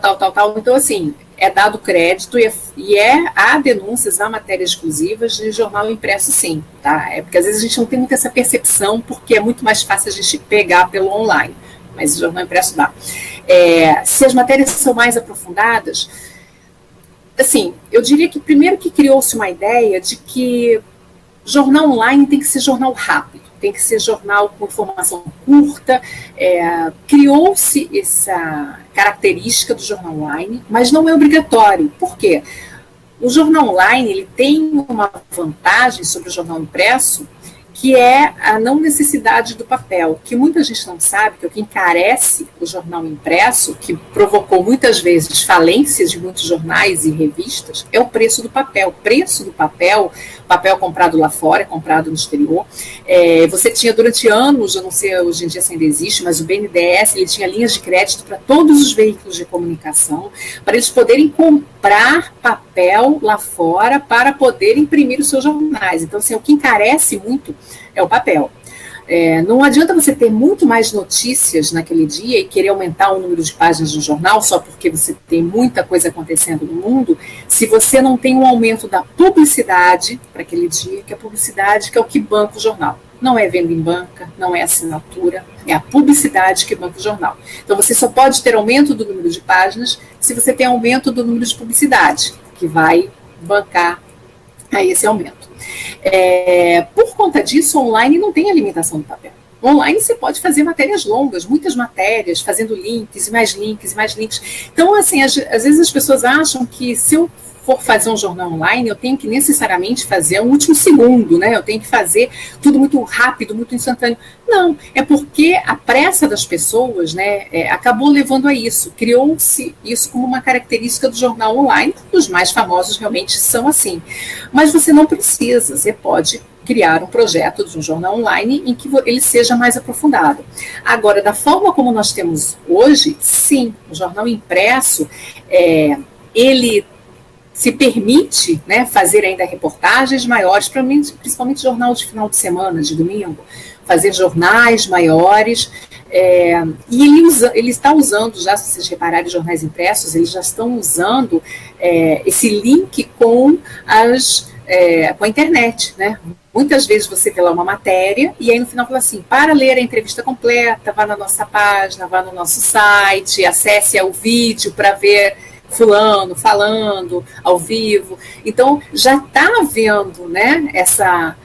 Então, assim, é dado crédito e há denúncias, há matérias exclusivas de jornal impresso, sim. Tá? Porque às vezes a gente não tem muito essa percepção, porque é muito mais fácil a gente pegar pelo online, mas o jornal impresso dá. Se as matérias são mais aprofundadas, assim, eu diria que primeiro que criou-se uma ideia de que jornal online tem que ser jornal rápido, tem que ser jornal com informação curta. Criou-se essa característica do jornal online, mas não é obrigatório. Por quê? O jornal online ele tem uma vantagem sobre o jornal impresso, que é a não necessidade do papel, que muita gente não sabe, que é o que encarece o jornal impresso, que provocou muitas vezes falências de muitos jornais e revistas, é o preço do papel. O preço do papel comprado lá fora, comprado no exterior. Você tinha durante anos, eu não sei hoje em dia se ainda existe, mas o BNDES ele tinha linhas de crédito para todos os veículos de comunicação, para eles poderem comprar papel lá fora para poder imprimir os seus jornais. Então, assim, o que encarece muito é o papel. Não adianta você ter muito mais notícias naquele dia e querer aumentar o número de páginas do jornal só porque você tem muita coisa acontecendo no mundo, se você não tem um aumento da publicidade para aquele dia, que a publicidade que é o que banca o jornal. Não é venda em banca, não é assinatura, é a publicidade que banca o jornal. Então você só pode ter aumento do número de páginas se você tem aumento do número de publicidade, que vai bancar aí esse aumento. Por conta disso, online não tem a limitação do papel. Online você pode fazer matérias longas, muitas matérias, fazendo links e mais links e mais links. Então, assim, às vezes as pessoas acham que se eu for fazer um jornal online, eu tenho que necessariamente fazer um último segundo, né? Eu tenho que fazer tudo muito rápido, muito instantâneo. Não, é porque a pressa das pessoas, né, acabou levando a isso. Criou-se isso como uma característica do jornal online. Os mais famosos realmente são assim. Mas você não precisa, você pode criar um projeto de um jornal online em que ele seja mais aprofundado. Agora, da forma como nós temos hoje, sim, o jornal impresso, ele se permite, né, fazer ainda reportagens maiores, principalmente jornal de final de semana, de domingo, fazer jornais maiores, e ele está usando, já se vocês repararem, jornais impressos, eles já estão usando esse link com a internet, né? Muitas vezes você vê lá uma matéria e aí no final fala assim, para ler a entrevista completa, vá na nossa página, vá no nosso site, acesse ao vídeo para ver fulano falando ao vivo. Então já está havendo, né, essa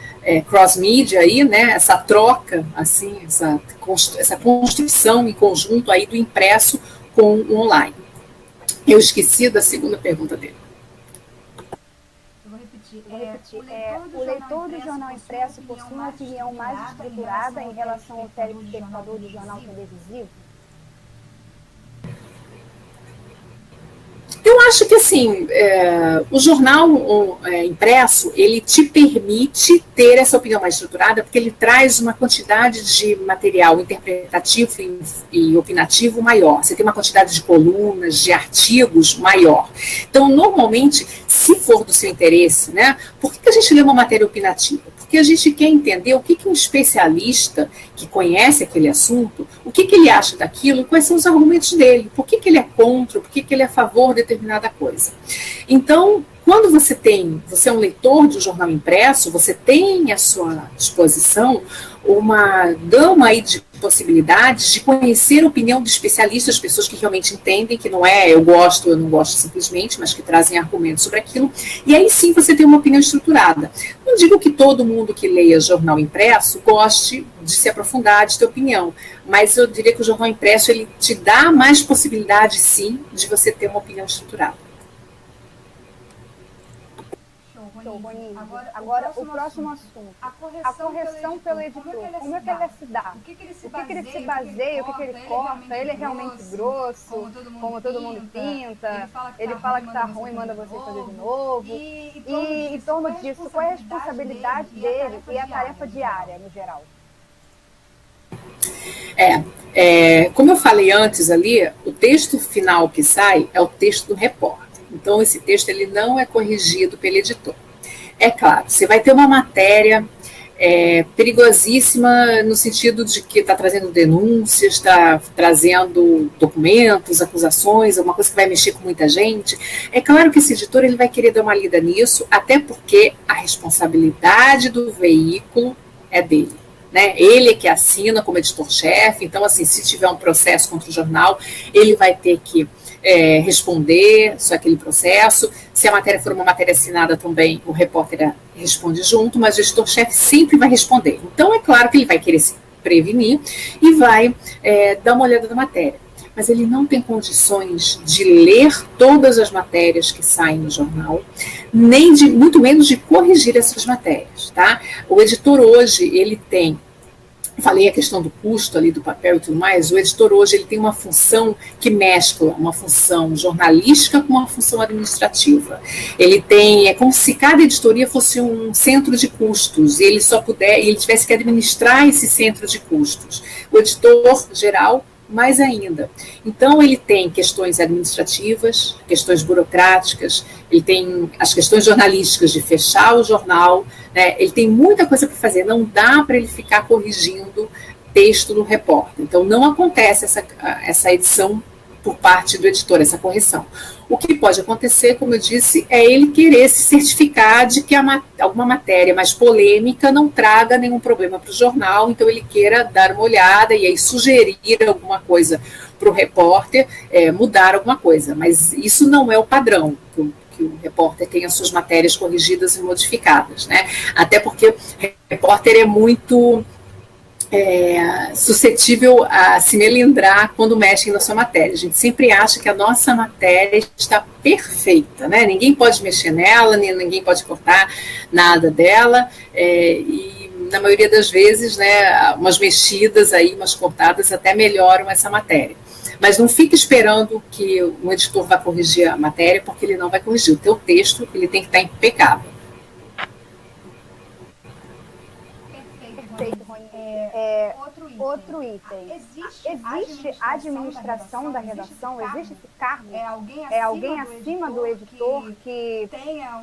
cross-mídia aí, né, essa troca, assim, essa construção em conjunto aí do impresso com o online. Eu esqueci da segunda pergunta dele. Eu vou repetir. O leitor do jornal impresso possui uma opinião mais estruturada em relação ao telespectador do jornal televisivo? Eu acho que, assim, o jornal impresso, ele te permite ter essa opinião mais estruturada, porque ele traz uma quantidade de material interpretativo e opinativo maior. Você tem uma quantidade de colunas, de artigos maior. Então, normalmente, se for do seu interesse, né, por que a gente lê uma matéria opinativa? Porque a gente quer entender o que um especialista que conhece aquele assunto, o que ele acha daquilo, quais são os argumentos dele, por que ele é contra, por que ele é a favor de determinada coisa. Então, quando você é um leitor de um jornal impresso, você tem à sua disposição uma gama aí de possibilidades de conhecer a opinião de especialistas, pessoas que realmente entendem, que não é eu gosto, eu não gosto simplesmente, mas que trazem argumentos sobre aquilo, e aí sim você tem uma opinião estruturada. Não digo que todo mundo que leia jornal impresso goste de se aprofundar, de ter opinião, mas eu diria que o jornal impresso ele te dá mais possibilidade, sim, de você ter uma opinião estruturada. Bonito. Agora, o próximo assunto. A correção pelo editor. Como é que ela se dá? O que ele se baseia, o que ele corta? Ele é realmente grosso, como todo mundo pinta? Ele fala que tá ruim e manda você fazer de novo? E em torno disso, qual é a responsabilidade dele e a tarefa diária, no geral? Como eu falei antes ali, o texto final que sai é o texto do repórter. Então, esse texto ele não é corrigido pelo editor. É claro, você vai ter uma matéria perigosíssima no sentido de que está trazendo denúncias, está trazendo documentos, acusações, alguma coisa que vai mexer com muita gente. É claro que esse editor ele vai querer dar uma lida nisso, até porque a responsabilidade do veículo é dele. Né? Ele é que assina como editor-chefe, então, assim, se tiver um processo contra o jornal, ele vai ter que responder sobre aquele processo. Se a matéria for uma matéria assinada também, o repórter responde junto, mas o editor-chefe sempre vai responder. Então, é claro que ele vai querer se prevenir e vai dar uma olhada na matéria. Mas ele não tem condições de ler todas as matérias que saem no jornal, nem muito menos de corrigir essas matérias. Tá? O editor hoje, ele tem, falei a questão do custo ali do papel e tudo mais, o editor hoje ele tem uma função que mescla uma função jornalística com uma função administrativa. Ele tem, é como se cada editoria fosse um centro de custos, e ele tivesse que administrar esse centro de custos. O editor geral, mais ainda. Então, ele tem questões administrativas, questões burocráticas, ele tem as questões jornalísticas de fechar o jornal, né? Ele tem muita coisa para fazer, não dá para ele ficar corrigindo texto do repórter. Então, não acontece essa edição por parte do editor, essa correção. O que pode acontecer, como eu disse, é ele querer se certificar de que alguma matéria mais polêmica não traga nenhum problema para o jornal, então ele queira dar uma olhada e aí sugerir alguma coisa para o repórter, mudar alguma coisa. Mas isso não é o padrão, que o repórter tenha suas matérias corrigidas e modificadas, né? Até porque o repórter é muito suscetível a se melindrar quando mexem na sua matéria. A gente sempre acha que a nossa matéria está perfeita, né? Ninguém pode mexer nela, ninguém pode cortar nada dela, e na maioria das vezes, né, umas mexidas aí, umas cortadas até melhoram essa matéria. Mas não fique esperando que um editor vá corrigir a matéria, porque ele não vai corrigir. O teu texto ele tem que estar impecável. Perfeito, Rony. Outro item. Existe a administração da redação? Existe esse cargo? É alguém acima do editor que tenha a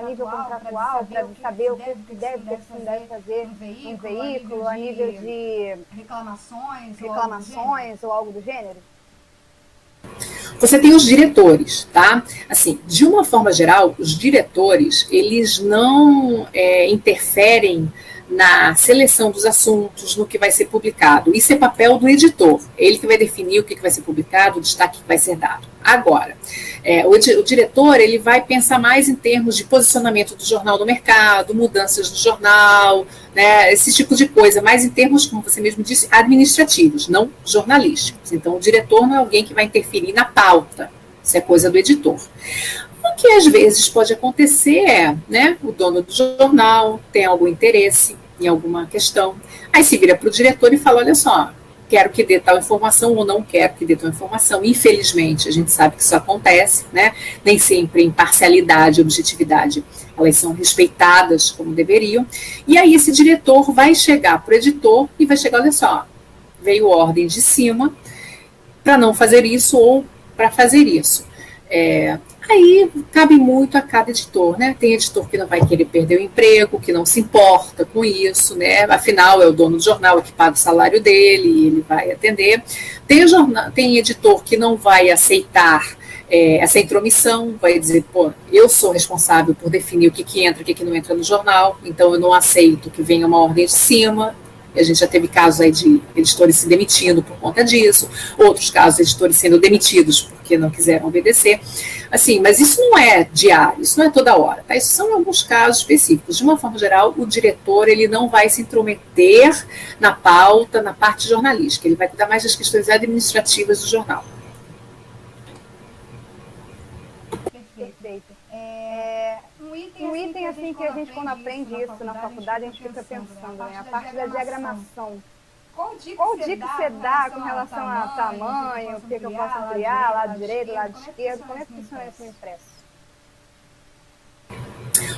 nível contratual para saber o que deve e o que não deve fazer um veículo, a nível de reclamações ou algo do gênero? Você tem os diretores, tá? Assim, de uma forma geral, os diretores, eles não interferem na seleção dos assuntos, no que vai ser publicado. Isso é papel do editor. Ele que vai definir o que vai ser publicado, o destaque que vai ser dado. Agora, o diretor ele vai pensar mais em termos de posicionamento do jornal no mercado, mudanças do jornal, né, esse tipo de coisa, mais em termos, como você mesmo disse, administrativos, não jornalísticos. Então, o diretor não é alguém que vai interferir na pauta. Isso é coisa do editor. O que às vezes pode acontecer é, né, o dono do jornal tem algum interesse em alguma questão, aí se vira para o diretor e fala, olha só, quero que dê tal informação ou não quero que dê tal informação. Infelizmente, a gente sabe que isso acontece, né? Nem sempre imparcialidade, objetividade, elas são respeitadas como deveriam. E aí esse diretor vai chegar para o editor e vai chegar, olha só, veio ordem de cima para não fazer isso ou para fazer isso. Aí cabe muito a cada editor, né? Tem editor que não vai querer perder o emprego, que não se importa com isso, né? Afinal, é o dono do jornal que paga o salário dele e ele vai atender. Tem editor que não vai aceitar essa intromissão, vai dizer, pô, eu sou responsável por definir o que entra e o que não entra no jornal, então eu não aceito que venha uma ordem de cima. A gente já teve casos aí de editores se demitindo por conta disso, outros casos de editores sendo demitidos porque não quiseram obedecer. Assim, mas isso não é diário, isso não é toda hora, tá? Isso são alguns casos específicos. De uma forma geral, o diretor ele não vai se intrometer na pauta, na parte jornalística, ele vai cuidar mais das questões administrativas do jornal. Perfeito. Um item assim que a gente quando aprende isso na faculdade, a gente fica pensando, né? A parte da diagramação. Qual dica você dá com relação a tamanho, o que eu posso ampliar, lado direito, lado esquerdo? Como é que funciona isso no impresso?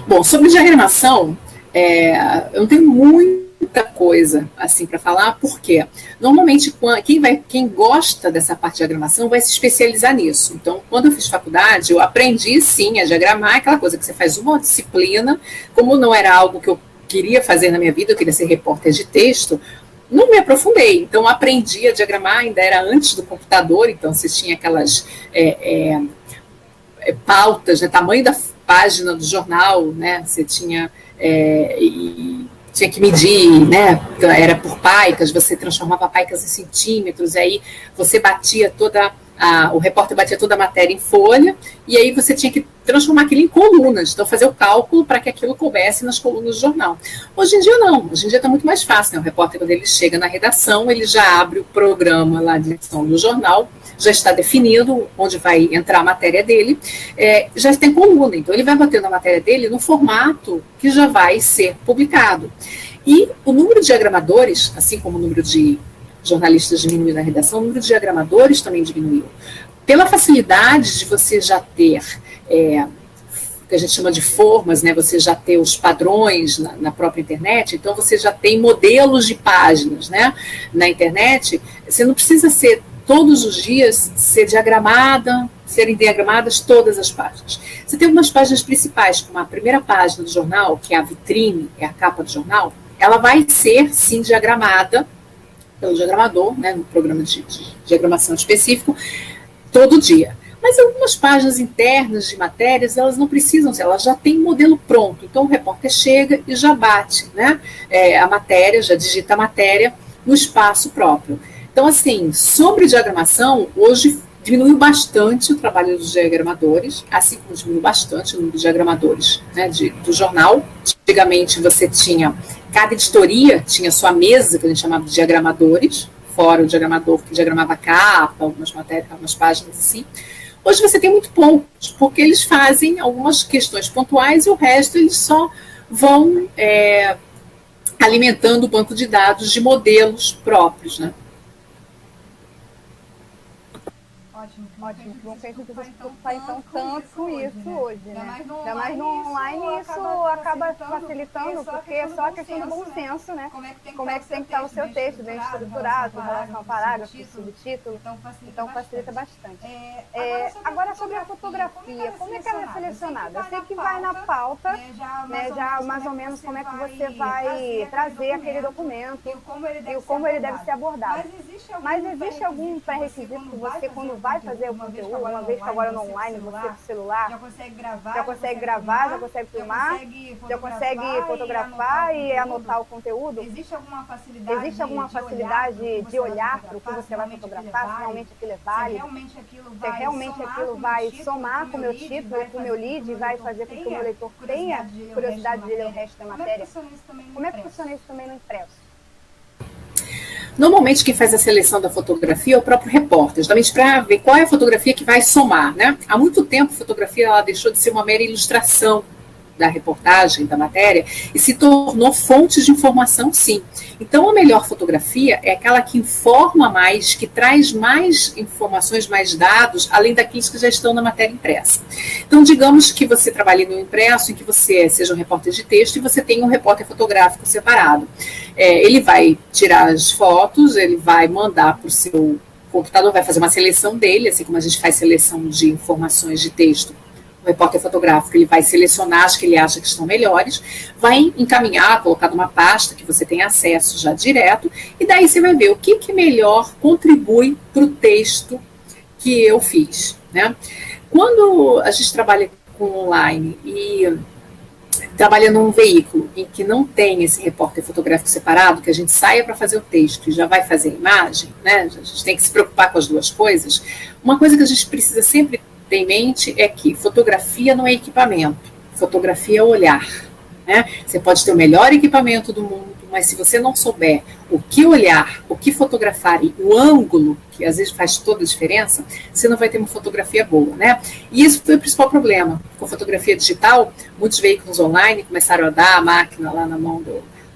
Bom, sobre diagramação, eu não tenho muita coisa assim para falar, porque normalmente quem gosta dessa parte de diagramação vai se especializar nisso. Então, quando eu fiz faculdade, eu aprendi sim a diagramar, aquela coisa que você faz uma disciplina, como não era algo que eu queria fazer na minha vida, eu queria ser repórter de texto, não me aprofundei. Então, aprendi a diagramar, ainda era antes do computador, então você tinha aquelas pautas, né, tamanho da página do jornal, né, você tinha tinha que medir, né, era por paicas, você transformava paicas em centímetros, aí você batia o repórter batia toda a matéria em folha, e aí você tinha que transformar aquilo em colunas, então fazer o cálculo para que aquilo coubesse nas colunas do jornal. Hoje em dia não, hoje em dia está muito mais fácil, né? O repórter, quando ele chega na redação, ele já abre o programa lá de edição do jornal, já está definido onde vai entrar a matéria dele, já tem coluna, então ele vai batendo a matéria dele no formato que já vai ser publicado. E o número de diagramadores, assim como o número de jornalistas diminuiu na redação, o número de diagramadores também diminuiu. Pela facilidade de você já ter, que a gente chama de formas, né, você já ter os padrões na própria internet, então você já tem modelos de páginas, né, na internet, você não precisa ser todos os dias serem diagramadas todas as páginas. Você tem algumas páginas principais, como a primeira página do jornal, que é a vitrine, é a capa do jornal, ela vai ser, sim, diagramada pelo diagramador, né, no programa de diagramação específico, todo dia. Mas algumas páginas internas de matérias, elas não precisam ser, elas já têm modelo pronto. Então, o repórter chega e já bate, né, a matéria, já digita a matéria no espaço próprio. Então, assim, sobre diagramação, hoje diminuiu bastante o trabalho dos diagramadores, assim como diminuiu bastante o número de diagramadores, né, do jornal. Antigamente você tinha, cada editoria tinha sua mesa, que a gente chamava de diagramadores, fora o diagramador que diagramava a capa, algumas matérias, algumas páginas assim. Hoje você tem muito poucos, porque eles fazem algumas questões pontuais e o resto eles só vão alimentando o banco de dados de modelos próprios, né? Ótimo, que bom que a gente precisa se preocupar então tanto com isso hoje, né? Ainda mais no online, isso acaba facilitando, porque é só a questão do bom senso, né? Como é que tem que estar o seu texto, bem estruturado, com relação ao parágrafo, subtítulo, então facilita bastante. Agora sobre a fotografia, como é que ela é selecionada? Eu sei que vai na pauta, né, já mais ou menos como é que você vai trazer aquele documento e como ele deve ser abordado. Mas existe algum pré-requisito que você, quando vai fazer o conteúdo, uma vez que agora no online, você do celular, já consegue gravar, já consegue filmar, já consegue fotografar e anotar o conteúdo? Existe alguma facilidade de olhar para o que você vai fotografar, se realmente aquilo é válido, se realmente aquilo vai somar com o meu título, com o meu lead, e vai fazer com que o meu leitor tenha curiosidade de ler o resto da matéria? Como é que funciona isso também no impresso? Normalmente quem faz a seleção da fotografia é o próprio repórter, justamente para ver qual é a fotografia que vai somar, né? Há muito tempo a fotografia ela deixou de ser uma mera ilustração da reportagem, da matéria, e se tornou fonte de informação, sim. Então, a melhor fotografia é aquela que informa mais, que traz mais informações, mais dados, além daqueles que já estão na matéria impressa. Então, digamos que você trabalhe no impresso, em que você seja um repórter de texto, e você tem um repórter fotográfico separado. Ele vai tirar as fotos, ele vai mandar para o seu computador, vai fazer uma seleção dele, assim como a gente faz seleção de informações de texto. O repórter fotográfico ele vai selecionar as que ele acha que estão melhores, vai encaminhar, colocar numa pasta que você tem acesso já direto, e daí você vai ver o que melhor contribui para o texto que eu fiz, né? Quando a gente trabalha com online e trabalha num veículo em que não tem esse repórter fotográfico separado, que a gente saia para fazer o texto e já vai fazer a imagem, né? A gente tem que se preocupar com as duas coisas. Uma coisa que a gente precisa sempre ter em mente é que fotografia não é equipamento, fotografia é olhar, né? Você pode ter o melhor equipamento do mundo, mas se você não souber o que olhar, o que fotografar e o ângulo, que às vezes faz toda a diferença, você não vai ter uma fotografia boa, né? E isso foi o principal problema. Com fotografia digital, muitos veículos online começaram a dar a máquina lá na mão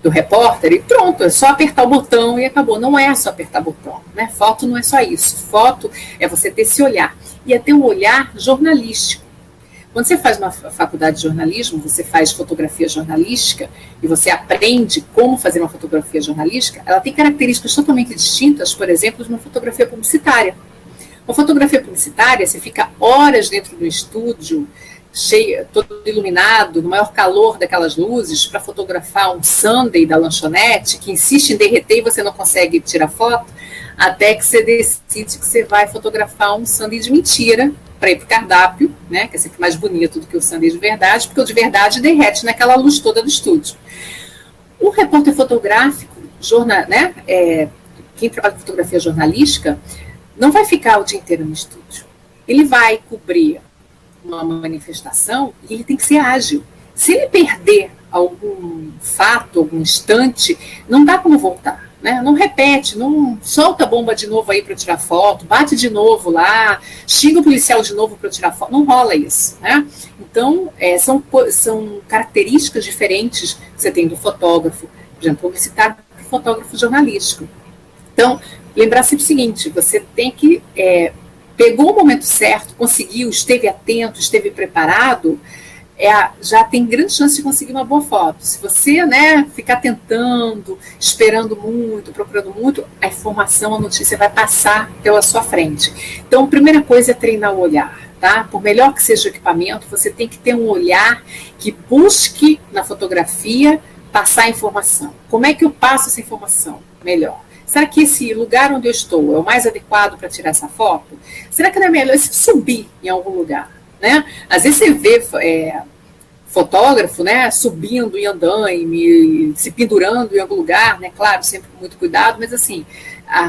do repórter e pronto, é só apertar o botão e acabou. Não é só apertar o botão, né? Foto não é só isso. Foto é você ter esse olhar. E é ter um olhar jornalístico. Quando você faz uma faculdade de jornalismo, você faz fotografia jornalística e você aprende como fazer uma fotografia jornalística, ela tem características totalmente distintas, por exemplo, de uma fotografia publicitária. Uma fotografia publicitária, você fica horas dentro do estúdio, cheio, todo iluminado, no maior calor daquelas luzes, para fotografar um sundae da lanchonete, que insiste em derreter e você não consegue tirar foto, até que você decide que você vai fotografar um sundae de mentira, para ir para o cardápio, né, que é sempre mais bonito do que o sundae de verdade, porque o de verdade derrete naquela luz toda do estúdio. O repórter fotográfico, né, quem trabalha com fotografia jornalística, não vai ficar o dia inteiro no estúdio. Ele vai cobrir uma manifestação e ele tem que ser ágil. Se ele perder algum fato, algum instante, não dá como voltar, né? Não repete, não solta a bomba de novo aí para tirar foto, bate de novo lá, xinga o policial de novo para tirar foto, não rola isso, né? Então, são características diferentes que você tem do fotógrafo, por exemplo, publicitário, do fotógrafo jornalístico. Então, lembrar sempre o seguinte, você tem que, pegou o momento certo, conseguiu, esteve atento, esteve preparado, já tem grande chance de conseguir uma boa foto. Se você, né, ficar tentando, esperando muito, procurando muito, a informação, a notícia vai passar pela sua frente. Então, a primeira coisa é treinar o olhar, tá? Por melhor que seja o equipamento, você tem que ter um olhar que busque na fotografia passar a informação. Como é que eu passo essa informação melhor? Será que esse lugar onde eu estou é o mais adequado para tirar essa foto? Será que não é melhor se subir em algum lugar, né? Às vezes você vê fotógrafo, né, subindo em andaime, se pendurando em algum lugar, né, claro, sempre com muito cuidado, mas assim,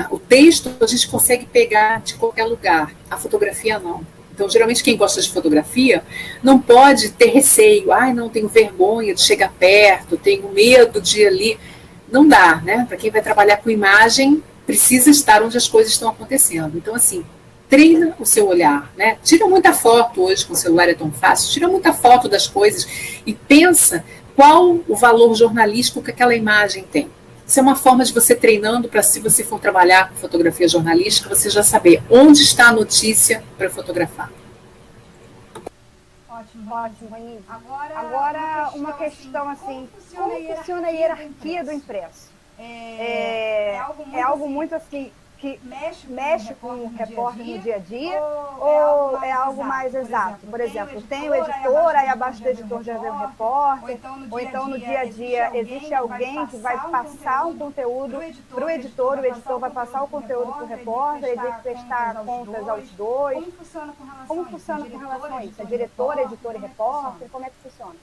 o texto a gente consegue pegar de qualquer lugar, a fotografia não. Então, geralmente, quem gosta de fotografia não pode ter receio, não, tenho vergonha de chegar perto, tenho medo de ir ali. Não dá, né? Para quem vai trabalhar com imagem, precisa estar onde as coisas estão acontecendo. Então, assim, treina o seu olhar, né? Tira muita foto hoje, com o celular é tão fácil, tira muita foto das coisas e pensa qual o valor jornalístico que aquela imagem tem. Isso é uma forma de você treinando para, se você for trabalhar com fotografia jornalística, você já saber onde está a notícia para fotografar. Ótimo, Renise. Agora, uma questão assim, como funciona a hierarquia do impresso? É algo muito assim, que mexe com o repórter no dia a dia, ou é algo mais exato? Por exemplo, tem o editor, aí abaixo do editor já vem o repórter, ou então no dia a dia existe alguém que vai passar um conteúdo para o editor vai passar o conteúdo para o repórter, ele tem que prestar contas aos dois. Como funciona com relação a isso? É diretor, editor e repórter? Como é que funciona?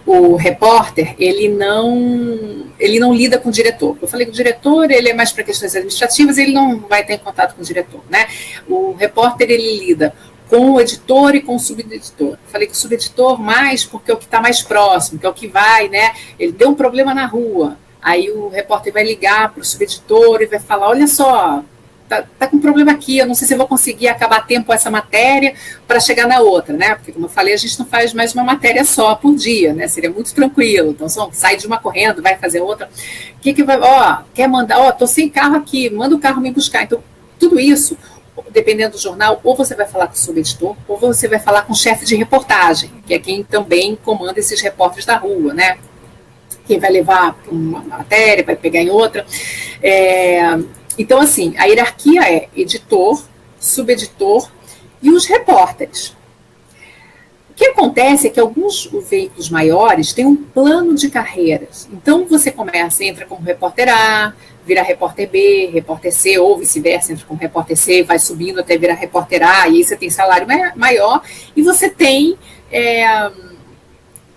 O repórter, ele não lida com o diretor. Eu falei que o diretor, ele é mais para questões administrativas, ele não vai ter contato com o diretor, né? O repórter, ele lida com o editor e com o subeditor. Eu falei que o subeditor mais porque é o que está mais próximo, que é o que vai, né? Ele deu um problema na rua. Aí o repórter vai ligar para o subeditor e vai falar, olha só, tá com um problema aqui, eu não sei se eu vou conseguir acabar a tempo essa matéria para chegar na outra, né? Porque, como eu falei, a gente não faz mais uma matéria só por dia, né? Seria muito tranquilo. Então, sai de uma correndo, vai fazer outra. O que vai... quer mandar... tô sem carro aqui, manda o carro me buscar. Então, tudo isso, dependendo do jornal, ou você vai falar com o subeditor, ou você vai falar com o chefe de reportagem, que é quem também comanda esses repórteres da rua, né? Quem vai levar uma matéria, vai pegar em outra. Então, assim, a hierarquia é editor, subeditor e os repórteres. O que acontece é que alguns veículos maiores têm um plano de carreiras. Então, você entra como repórter A, vira repórter B, repórter C, ou vice-versa, entra como repórter C, vai subindo até virar repórter A, e aí você tem salário maior, e você tem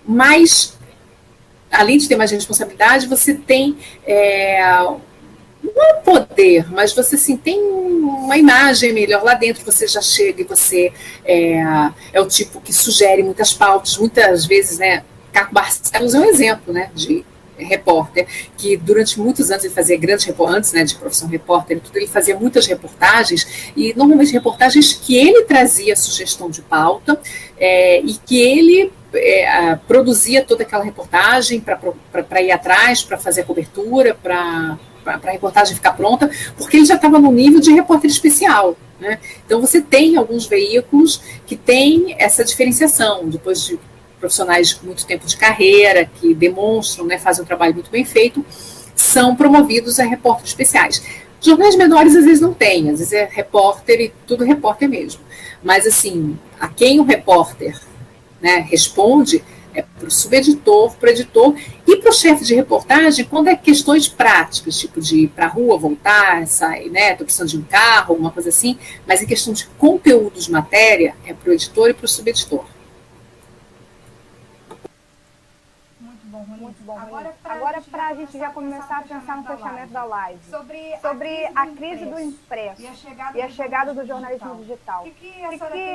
mais... Além de ter mais responsabilidade, você tem não é poder, mas você assim, tem uma imagem melhor lá dentro, você já chega e você é o tipo que sugere muitas pautas, muitas vezes, né, Caco Barcelos é um exemplo, né, de repórter, que durante muitos anos ele fazia grandes reportagens, antes, né, de profissão repórter, ele fazia muitas reportagens, e normalmente reportagens que ele trazia sugestão de pauta, e que ele produzia toda aquela reportagem para ir atrás, para fazer a cobertura, para a reportagem ficar pronta, porque ele já estava no nível de repórter especial, né? Então você tem alguns veículos que têm essa diferenciação, depois de profissionais com muito tempo de carreira, que demonstram, né, fazem um trabalho muito bem feito, são promovidos a repórteres especiais. Jornais menores às vezes não tem, às vezes é repórter e tudo repórter mesmo. Mas assim, a quem o repórter, né, responde é para o subeditor, para o editor e para o chefe de reportagem quando é questões práticas, tipo de ir para a rua, voltar, sair, né, estou precisando de um carro, alguma coisa assim, mas em questão de conteúdos de matéria é para o editor e para o subeditor. Muito bom. Agora para a gente já começar a pensar no fechamento da live, sobre a crise do impresso e a chegada do jornalismo digital. O que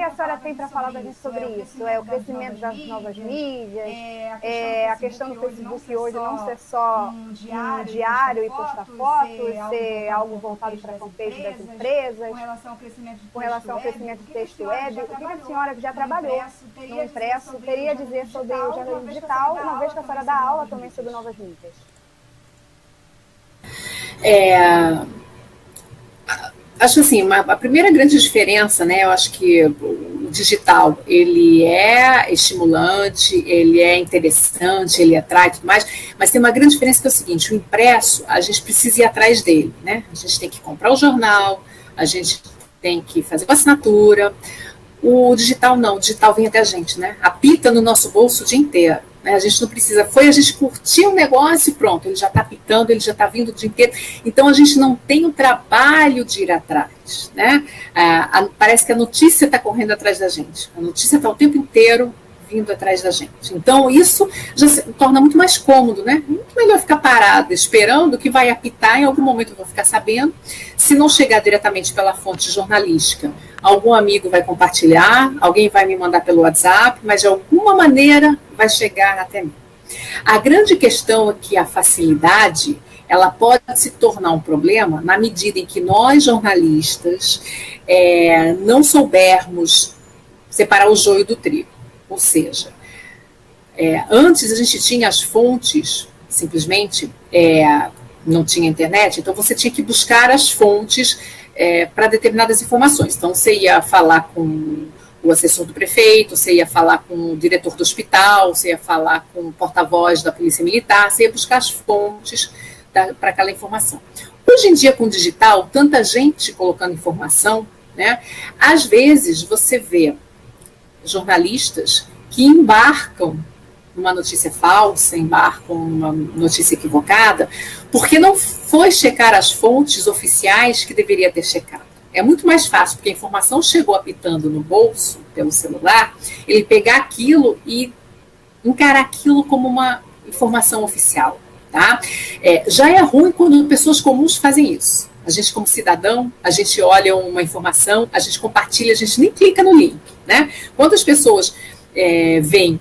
a senhora tem para falar da gente sobre isso? É o crescimento das novas mídias, a questão do Facebook hoje não ser só um diário e postar fotos, ser algo voltado para a fanpage das empresas, com relação ao crescimento do texto web. O que a senhora que já trabalhou no impresso teria a dizer sobre o jornalismo digital, uma vez que a senhora dá aula também sobre novas mídias? Acho assim, a primeira grande diferença, né, eu acho que o digital, ele é estimulante, ele é interessante, ele atrai e tudo mais, mas tem uma grande diferença que é o seguinte, o impresso, a gente precisa ir atrás dele, né, a gente tem que comprar o jornal, a gente tem que fazer uma assinatura. O digital não, o digital vem até a gente, né, apita no nosso bolso o dia inteiro. A gente não precisa, a gente curtir o negócio e pronto, ele já está pitando, ele já está vindo o dia inteiro, então a gente não tem o trabalho de ir atrás, né? Parece que a notícia está correndo atrás da gente, a notícia está o tempo inteiro vindo atrás da gente, então isso já se torna muito mais cômodo, né? Muito melhor ficar parado, esperando que vai apitar, em algum momento eu vou ficar sabendo, se não chegar diretamente pela fonte jornalística, algum amigo vai compartilhar, alguém vai me mandar pelo WhatsApp, mas de alguma maneira vai chegar até mim. A grande questão é que a facilidade, ela pode se tornar um problema na medida em que nós, jornalistas, não soubermos separar o joio do trigo. Ou seja, antes a gente tinha as fontes, simplesmente, não tinha internet, então você tinha que buscar as fontes para determinadas informações. Então, você ia falar com o assessor do prefeito, você ia falar com o diretor do hospital, você ia falar com o porta-voz da Polícia Militar, você ia buscar as fontes para aquela informação. Hoje em dia, com o digital, tanta gente colocando informação, né? Às vezes você vê jornalistas que embarcam numa notícia falsa, embarcam numa notícia equivocada, porque não foi checar as fontes oficiais que deveria ter checado. É muito mais fácil, porque a informação chegou apitando no bolso, pelo celular, ele pegar aquilo e encarar aquilo como uma informação oficial. Tá? Já é ruim quando pessoas comuns fazem isso. A gente, como cidadão, a gente olha uma informação, a gente compartilha, a gente nem clica no link. Né? Quando as pessoas veem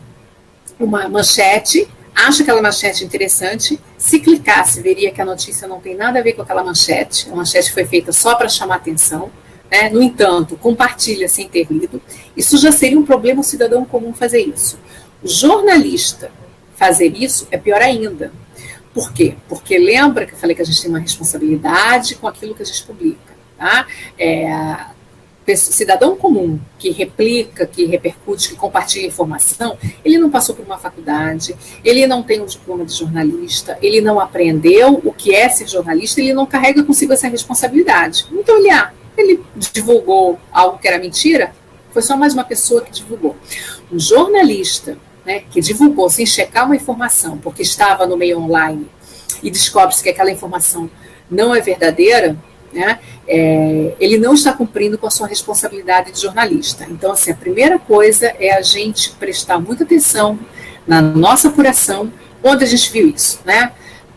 uma manchete, acha aquela manchete interessante, se clicasse, veria que a notícia não tem nada a ver com aquela manchete, a manchete foi feita só para chamar atenção, né? No entanto, compartilha sem ter lido. Isso já seria um problema o cidadão comum fazer isso. O jornalista fazer isso é pior ainda. Por quê? Porque lembra que eu falei que a gente tem uma responsabilidade com aquilo que a gente publica, tá? Cidadão comum que replica, que repercute, que compartilha informação, ele não passou por uma faculdade, ele não tem um diploma de jornalista, ele não aprendeu o que é ser jornalista, ele não carrega consigo essa responsabilidade. Então ele divulgou algo que era mentira, foi só mais uma pessoa que divulgou. Um jornalista, né, que divulgou sem checar uma informação, porque estava no meio online e descobre-se que aquela informação não é verdadeira, né, ele não está cumprindo com a sua responsabilidade de jornalista. Então, assim, a primeira coisa é a gente prestar muita atenção na nossa apuração, onde a gente viu isso, né?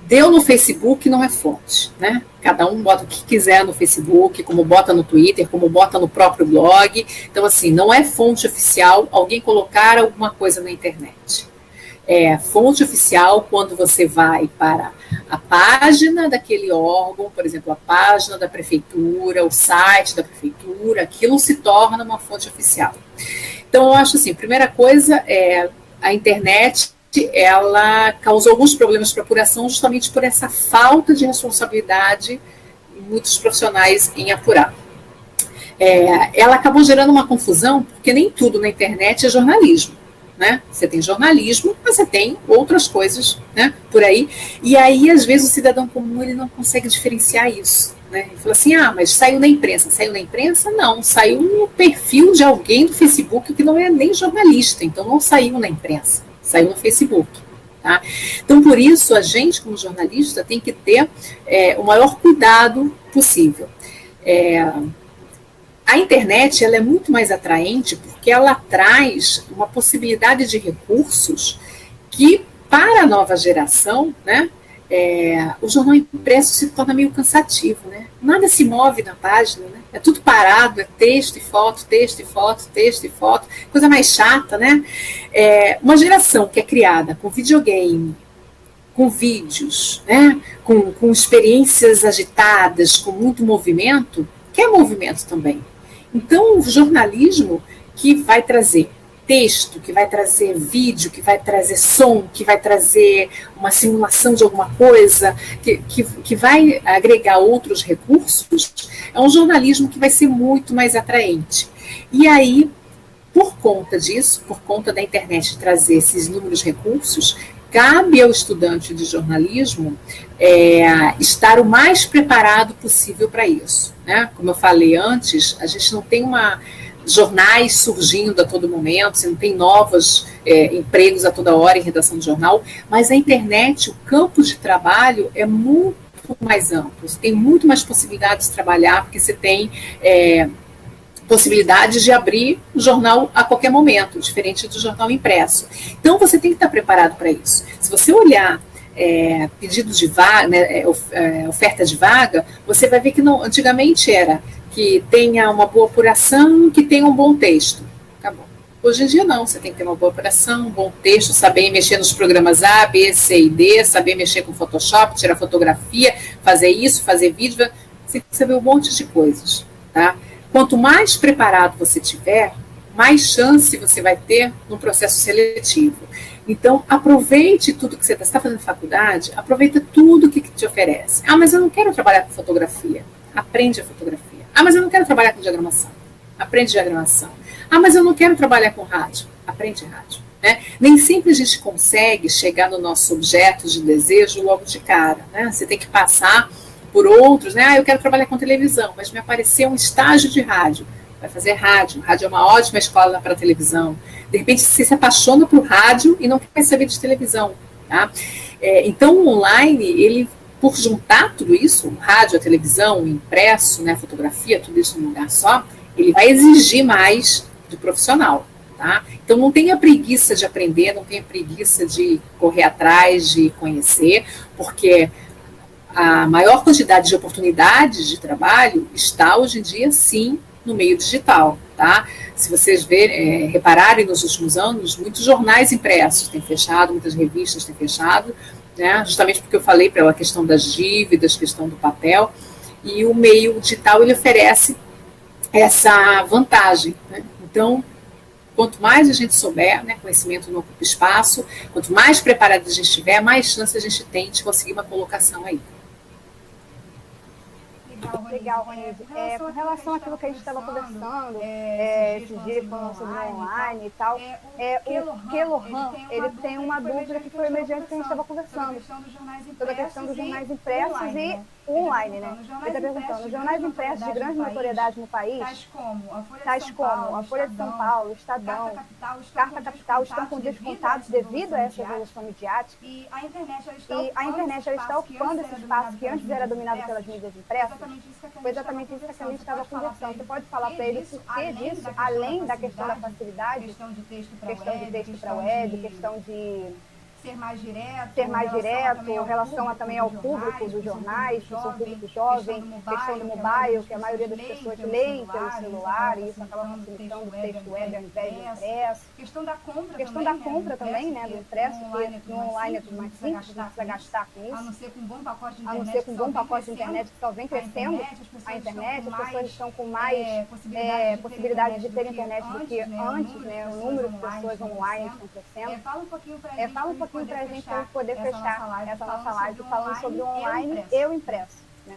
Deu no Facebook não é fonte, né? Cada um bota o que quiser no Facebook, como bota no Twitter, como bota no próprio blog. Então, assim, não é fonte oficial alguém colocar alguma coisa na internet. É fonte oficial quando você vai para a página daquele órgão, por exemplo, a página da prefeitura, o site da prefeitura, aquilo se torna uma fonte oficial. Então, eu acho assim, a primeira coisa é a internet, ela causou alguns problemas para a apuração justamente por essa falta de responsabilidade em muitos profissionais em apurar. Ela acabou gerando uma confusão, porque nem tudo na internet é jornalismo, né? Você tem jornalismo, mas você tem outras coisas, né, por aí, e aí às vezes o cidadão comum ele não consegue diferenciar isso, né? Ele fala assim, mas saiu na imprensa. Saiu na imprensa? Não, saiu no perfil de alguém do Facebook que não é nem jornalista, então não saiu na imprensa, saiu no Facebook. Tá? Então, por isso, a gente, como jornalista, tem que ter o maior cuidado possível. A internet ela é muito mais atraente porque ela traz uma possibilidade de recursos que, para a nova geração, né, o jornal impresso se torna meio cansativo. Né? Nada se move na página, né? É tudo parado, é texto e foto, texto e foto, texto e foto, coisa mais chata, né? Uma geração que é criada com videogame, com vídeos, né? com experiências agitadas, com muito movimento, quer movimento também. Então, o jornalismo que vai trazer texto, que vai trazer vídeo, que vai trazer som, que vai trazer uma simulação de alguma coisa, que vai agregar outros recursos, é um jornalismo que vai ser muito mais atraente. E aí, por conta disso, por conta da internet trazer esses inúmeros recursos, cabe ao estudante de jornalismo estar o mais preparado possível para isso. Né? Como eu falei antes, a gente não tem jornais surgindo a todo momento, você não tem novos empregos a toda hora em redação de jornal, mas a internet, o campo de trabalho é muito mais amplo, você tem muito mais possibilidades de trabalhar, porque você tem possibilidade de abrir o jornal a qualquer momento, diferente do jornal impresso. Então, você tem que estar preparado para isso. Se você olhar pedido de vaga, né, oferta de vaga, você vai ver que antigamente era que tenha uma boa apuração, que tenha um bom texto. Acabou. Hoje em dia não, você tem que ter uma boa apuração, um bom texto, saber mexer nos programas A, B, C e D, saber mexer com Photoshop, tirar fotografia, fazer isso, fazer vídeo, você tem que saber um monte de coisas, tá? Quanto mais preparado você tiver, mais chance você vai ter no processo seletivo. Então, aproveite tudo que você está fazendo faculdade, aproveita tudo que te oferece. Mas eu não quero trabalhar com fotografia. Aprende a fotografia. Mas eu não quero trabalhar com diagramação. Aprende diagramação. Mas eu não quero trabalhar com rádio. Aprende rádio. Né? Nem sempre a gente consegue chegar no nosso objeto de desejo logo de cara. Né? Você tem que passar por outros. Né? Eu quero trabalhar com televisão, mas me apareceu um estágio de rádio. Vai fazer rádio. Rádio é uma ótima escola para televisão. De repente, você se apaixona por rádio e não quer saber de televisão. Tá? Então, o online, ele, por juntar tudo isso, o rádio, a televisão, o impresso, né, a fotografia, tudo isso num lugar só, ele vai exigir mais do profissional. Tá? Então, não tenha preguiça de aprender, não tenha preguiça de correr atrás, de conhecer, porque a maior quantidade de oportunidades de trabalho está, hoje em dia, sim, no meio digital, tá? Se vocês repararem nos últimos anos, muitos jornais impressos têm fechado, muitas revistas têm fechado, né? Justamente porque eu falei pela questão das dívidas, questão do papel, e o meio digital ele oferece essa vantagem, né? Então, quanto mais a gente souber, né, conhecimento não ocupa espaço, quanto mais preparado a gente estiver, mais chance a gente tem de conseguir uma colocação aí. Legal, Ronise. Com relação àquilo que a gente estava conversando, esses dias falando sobre o online e tal, o Kelohan, ele tem uma dúvida que foi mediante que a gente estava conversando, sobre a questão dos jornais impressos e online, né? Ele está perguntando, os jornais impressos de grande notoriedade no país, tais como a Folha de São Paulo, Estadão, Carta Capital, estão com dias contados devido a essa evolução midiática, e a internet ela está ocupando esse espaço que antes era dominado pelas mídias impressas. Foi exatamente isso que a gente estava conversando. Você pode falar para ele o porquê disso, além da questão da facilidade, questão de texto para web, questão de ser mais direto, em relação também ao público dos jornais, que são público jovem, questão do mobile, que a maioria das pessoas leem pelo celular, e isso acaba facilitando o texto web ao invés do impresso. Questão da compra também, né, do impresso, que no online é tudo mais simples, não precisa gastar com isso. A não ser com um bom pacote de internet que só vem crescendo a internet, as pessoas estão com mais possibilidade de ter internet do que antes, né, o número de pessoas online estão crescendo. Fala um pouquinho para a gente poder fechar essa nossa live falando sobre o online e o impresso. Né?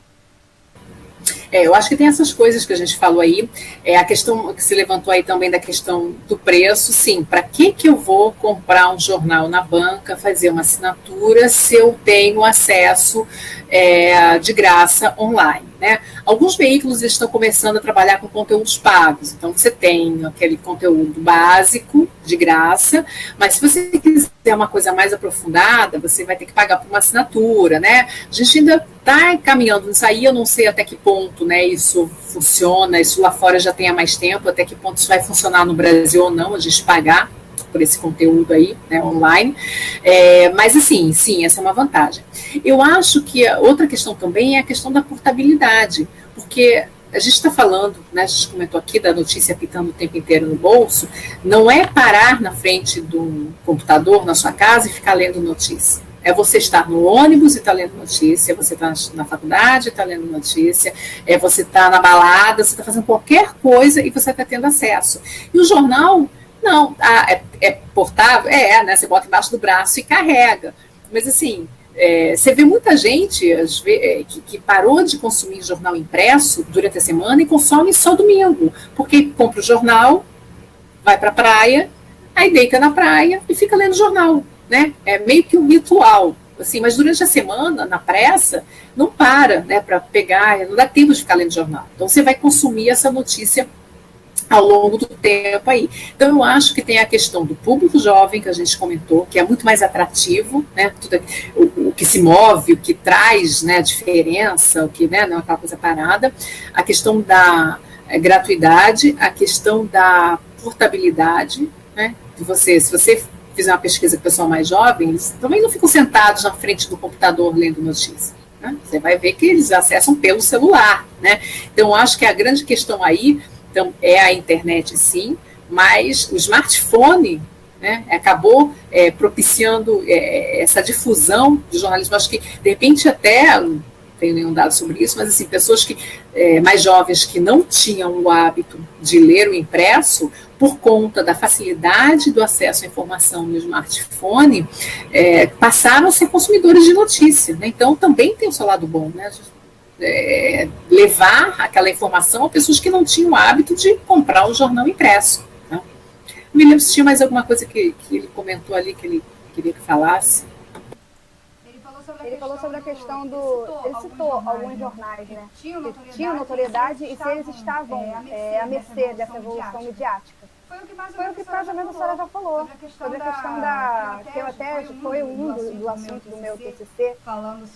Eu acho que tem essas coisas que a gente falou aí, a questão que se levantou aí também da questão do preço, sim, para que eu vou comprar um jornal na banca, fazer uma assinatura, se eu tenho acesso de graça online, né? Alguns veículos estão começando a trabalhar com conteúdos pagos, então você tem aquele conteúdo básico, de graça, mas se você quiser uma coisa mais aprofundada, você vai ter que pagar por uma assinatura, né? A gente ainda está caminhando nisso aí, eu não sei até que ponto, né, isso funciona, isso lá fora já tem há mais tempo, até que ponto isso vai funcionar no Brasil ou não, a gente pagar por esse conteúdo aí, né, online, mas assim, sim, essa é uma vantagem. Eu acho que a outra questão também é a questão da portabilidade, porque a gente está falando, né, a gente comentou aqui da notícia pitando o tempo inteiro no bolso, não é parar na frente do computador na sua casa e ficar lendo notícia. É você estar no ônibus e estar lendo notícia, você está na faculdade e está lendo notícia, você está na balada, você está fazendo qualquer coisa e você está tendo acesso. E o jornal, não, é portável? Né, você bota embaixo do braço e carrega. Mas assim, você vê muita gente que parou de consumir jornal impresso durante a semana e consome só domingo, porque compra o jornal, vai para a praia, aí deita na praia e fica lendo jornal, né? É meio que um ritual, assim, mas durante a semana, na pressa, não para, né, para pegar, não dá tempo de ficar lendo jornal. Então você vai consumir essa notícia ao longo do tempo aí. Então, eu acho que tem a questão do público jovem, que a gente comentou, que é muito mais atrativo, né? Tudo, o que se move, o que traz, né, a diferença, o que, né, não é aquela coisa parada, a questão da gratuidade, a questão da portabilidade, né? Se você fizer uma pesquisa com o pessoal mais jovem, eles também não ficam sentados na frente do computador lendo notícias. Né? Você vai ver que eles acessam pelo celular, né? Então, eu acho que a grande questão aí então, é a internet, sim, mas o smartphone, né, acabou propiciando essa difusão do jornalismo. Acho que, de repente, até, não tenho nenhum dado sobre isso, mas assim, pessoas mais jovens que não tinham o hábito de ler o impresso, por conta da facilidade do acesso à informação no smartphone, passaram a ser consumidores de notícia. Né? Então, também tem o seu lado bom, né? Levar aquela informação a pessoas que não tinham o hábito de comprar o jornal impresso. Né? Não me lembro se tinha mais alguma coisa que ele comentou ali que ele queria que falasse. Ele falou sobre a questão do... Ele citou alguns jornais, né, que tinham notoriedade e se eles estavam à mercê dessa evolução midiática. Foi o que mais ou menos a senhora já falou, sobre a questão da, que eu até foi do assunto do meu TCC, falando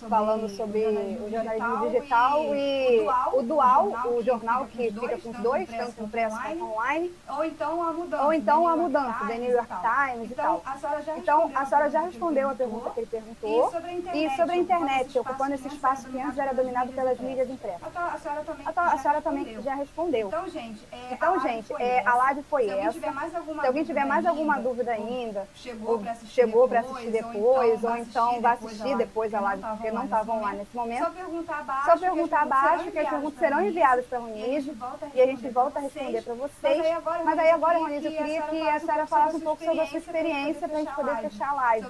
sobre o jornalismo digital e o Dual, o jornal que fica com os dois, tanto impresso quanto online, ou então a mudança, The New York Times e tal. Então, a senhora já respondeu a pergunta que ele perguntou, e sobre a internet, ocupando esse espaço que antes era dominado pelas mídias impressas. A senhora também já respondeu. Então, gente, a live foi essa. Se alguém tiver mais alguma dúvida ainda, chegou para assistir depois, ou então vai assistir depois a live, porque não estava online nesse momento, só perguntar abaixo, que as perguntas serão enviadas para a Ronise, e a gente volta a responder para vocês. Mas aí agora, Ronise, eu queria que a senhora falasse um pouco sobre a sua experiência, para a gente poder fechar a live.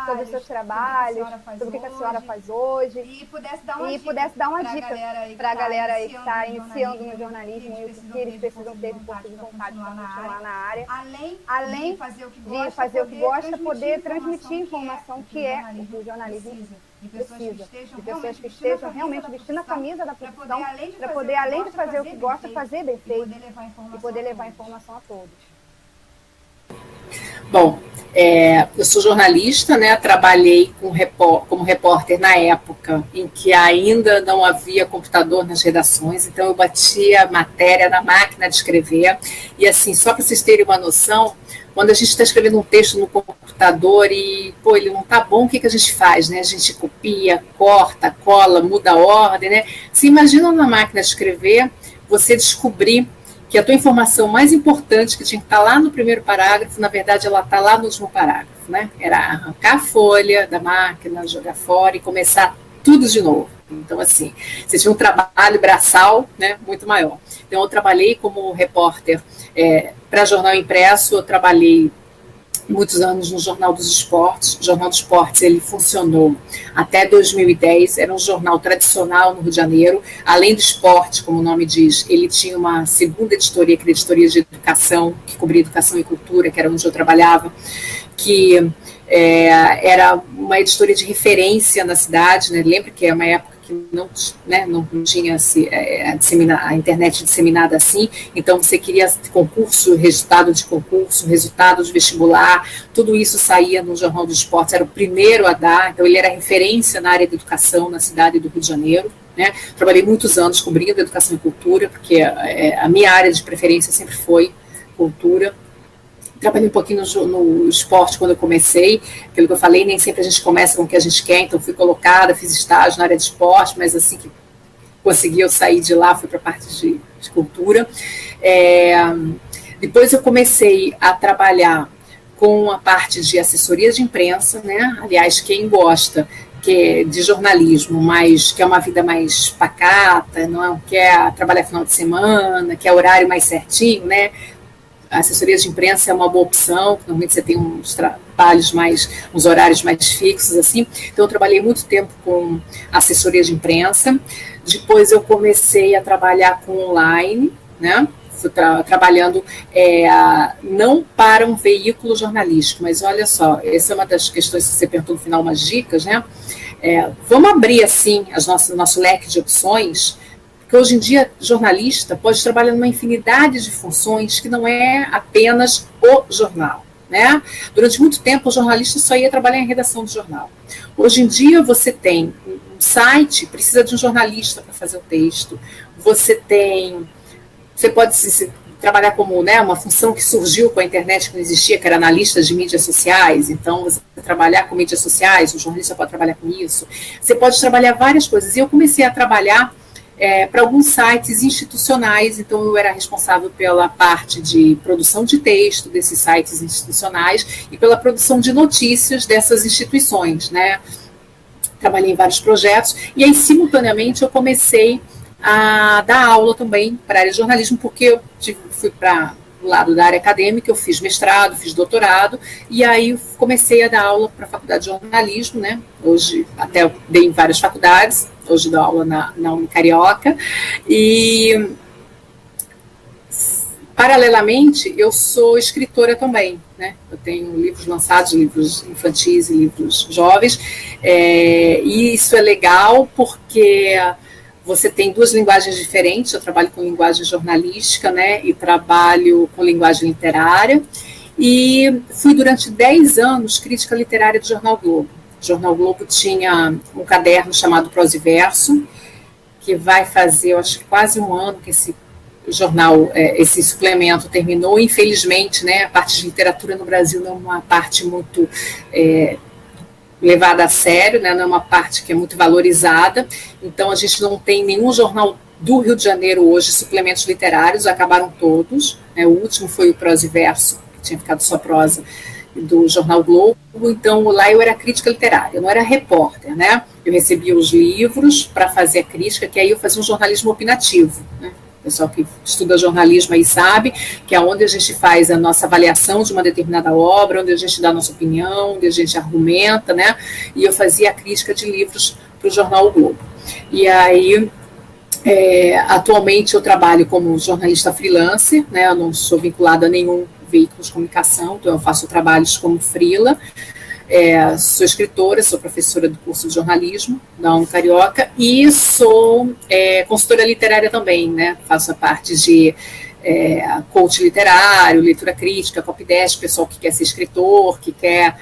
Sobre os seus trabalhos, sobre o que a senhora faz hoje, e pudesse dar uma dica para a galera aí que está iniciando no jornalismo e o que eles precisam ter de força de vontade para continuar na área, além de fazer o que gosta, poder transmitir informação, que é o que o jornalismo precisa, de pessoas que estejam realmente vestindo a camisa da profissão, para poder, além de fazer o que gosta, fazer bem feito e poder levar informação a todos. Bom, eu sou jornalista, né? Trabalhei como repórter na época em que ainda não havia computador nas redações, então eu batia matéria na máquina de escrever. E assim, só para vocês terem uma noção, quando a gente está escrevendo um texto no computador e, ele não está bom, o que a gente faz, né? A gente copia, corta, cola, muda a ordem, né? Se imagina na máquina de escrever, você descobrir que a tua informação mais importante, que tinha que estar lá no primeiro parágrafo, na verdade ela está lá no último parágrafo, né? Era arrancar a folha da máquina, jogar fora e começar tudo de novo. Então, assim, você tinha um trabalho braçal, né, muito maior. Então, eu trabalhei como repórter para jornal impresso, eu trabalhei muitos anos no Jornal dos Esportes. O Jornal dos Esportes, ele funcionou até 2010, era um jornal tradicional no Rio de Janeiro. Além do esporte, como o nome diz, ele tinha uma segunda editoria, que era a editoria de educação, que cobria educação e cultura, que era onde eu trabalhava, que era uma editoria de referência na cidade, né? Lembra que é uma época que não tinha a internet disseminada assim, então você queria concurso, resultado de vestibular, tudo isso saía no Jornal dos Esportes, era o primeiro a dar, então ele era referência na área de educação na cidade do Rio de Janeiro, né? Trabalhei muitos anos cobrindo educação e cultura, porque a minha área de preferência sempre foi cultura. Trabalhei um pouquinho no esporte quando eu comecei, aquilo que eu falei, nem sempre a gente começa com o que a gente quer, então fui colocada, fiz estágio na área de esporte, mas assim que consegui eu sair de lá, fui para a parte de cultura. Depois eu comecei a trabalhar com a parte de assessoria de imprensa, né? Aliás, quem gosta de jornalismo, mas quer uma vida mais pacata, não quer trabalhar final de semana, quer horário mais certinho, né? A assessoria de imprensa é uma boa opção, normalmente você tem uns trabalhos uns horários mais fixos, assim. Então, eu trabalhei muito tempo com assessoria de imprensa. Depois, eu comecei a trabalhar com online, né? Fui trabalhando não para um veículo jornalístico, mas olha só, essa é uma das questões que você perguntou no final, umas dicas, né? Vamos abrir, assim, nosso leque de opções, porque hoje em dia, jornalista pode trabalhar numa infinidade de funções que não é apenas o jornal, né? Durante muito tempo, o jornalista só ia trabalhar em redação de jornal. Hoje em dia, você tem um site, precisa de um jornalista para fazer o texto. Você pode trabalhar como, né, uma função que surgiu com a internet, que não existia, que era analista de mídias sociais. Então, você trabalhar com mídias sociais, o jornalista pode trabalhar com isso. Você pode trabalhar várias coisas. E eu comecei a trabalhar para alguns sites institucionais, então eu era responsável pela parte de produção de texto desses sites institucionais e pela produção de notícias dessas instituições, né? Trabalhei em vários projetos e aí, simultaneamente, eu comecei a dar aula também para a área de jornalismo, porque eu fui para o lado da área acadêmica, eu fiz mestrado, fiz doutorado, e aí eu comecei a dar aula para a faculdade de jornalismo, né? Hoje até eu dei em várias faculdades, hoje dou aula na Unicarioca, e paralelamente eu sou escritora também, né? Eu tenho livros lançados, livros infantis e livros jovens, e isso é legal porque você tem duas linguagens diferentes. Eu trabalho com linguagem jornalística, né, e trabalho com linguagem literária. E fui durante 10 anos crítica literária do Jornal Globo. O Jornal Globo tinha um caderno chamado Prosa e Verso, que vai fazer, eu acho que quase um ano que esse jornal, esse suplemento terminou. Infelizmente, né, a parte de literatura no Brasil não é uma parte muito levada a sério, né, não é uma parte que é muito valorizada. Então, a gente não tem nenhum jornal do Rio de Janeiro hoje, suplementos literários, acabaram todos. Né, o último foi o Prosa e Verso, que tinha ficado só prosa, do Jornal Globo. Então, lá eu era crítica literária, eu não era repórter, né? Eu recebia os livros para fazer a crítica, que aí eu fazia um jornalismo opinativo, né? O pessoal que estuda jornalismo aí sabe que é onde a gente faz a nossa avaliação de uma determinada obra, onde a gente dá a nossa opinião, onde a gente argumenta, né? E eu fazia a crítica de livros para o Jornal Globo. E aí, atualmente eu trabalho como jornalista freelancer, né? Eu não sou vinculada a nenhum veículo de comunicação, então eu faço trabalhos como freela, sou escritora, sou professora do curso de jornalismo da Unicarioca e sou consultora literária também, né? Faço a parte de coach literário, leitura crítica, copydesk, pessoal que quer ser escritor, que quer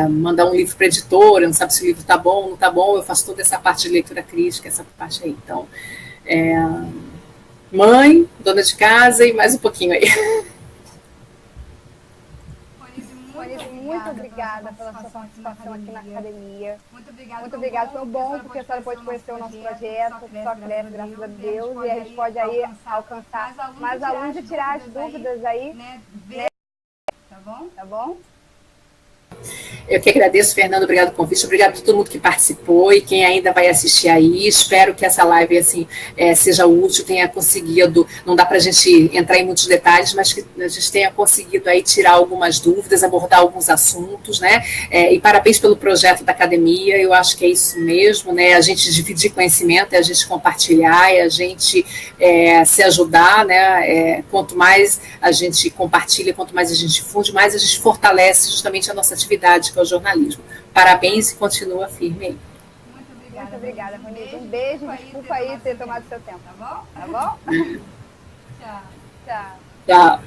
mandar um livro para a editora, não sabe se o livro está bom, não está bom, eu faço toda essa parte de leitura crítica, essa parte aí. Então, mãe, dona de casa e mais um pouquinho aí. Muito obrigada pela sua participação aqui na academia. Muito obrigada, foi bom porque a senhora pôde conhecer o nosso projeto, o pessoal cresce, graças a Deus, e a gente pode aí alcançar mais alunos e tirar as dúvidas aí, né? Tá bom? Eu que agradeço, Fernando, obrigado pelo convite, obrigado a todo mundo que participou e quem ainda vai assistir aí. Espero que essa live assim, seja útil, tenha conseguido, não dá para a gente entrar em muitos detalhes, mas que a gente tenha conseguido aí tirar algumas dúvidas, abordar alguns assuntos, né? E parabéns pelo projeto da academia, eu acho que é isso mesmo, né? A gente dividir conhecimento, a gente compartilhar, a gente se ajudar, né? Quanto mais a gente compartilha, quanto mais a gente difunde, mais a gente fortalece justamente a nossa atividade, que é o jornalismo. Parabéns e continua firme aí. Muito obrigada, Ronilda. Um beijo, desculpa aí ter tomado seu tempo, tá bom? Tá bom? Tchau. Tchau.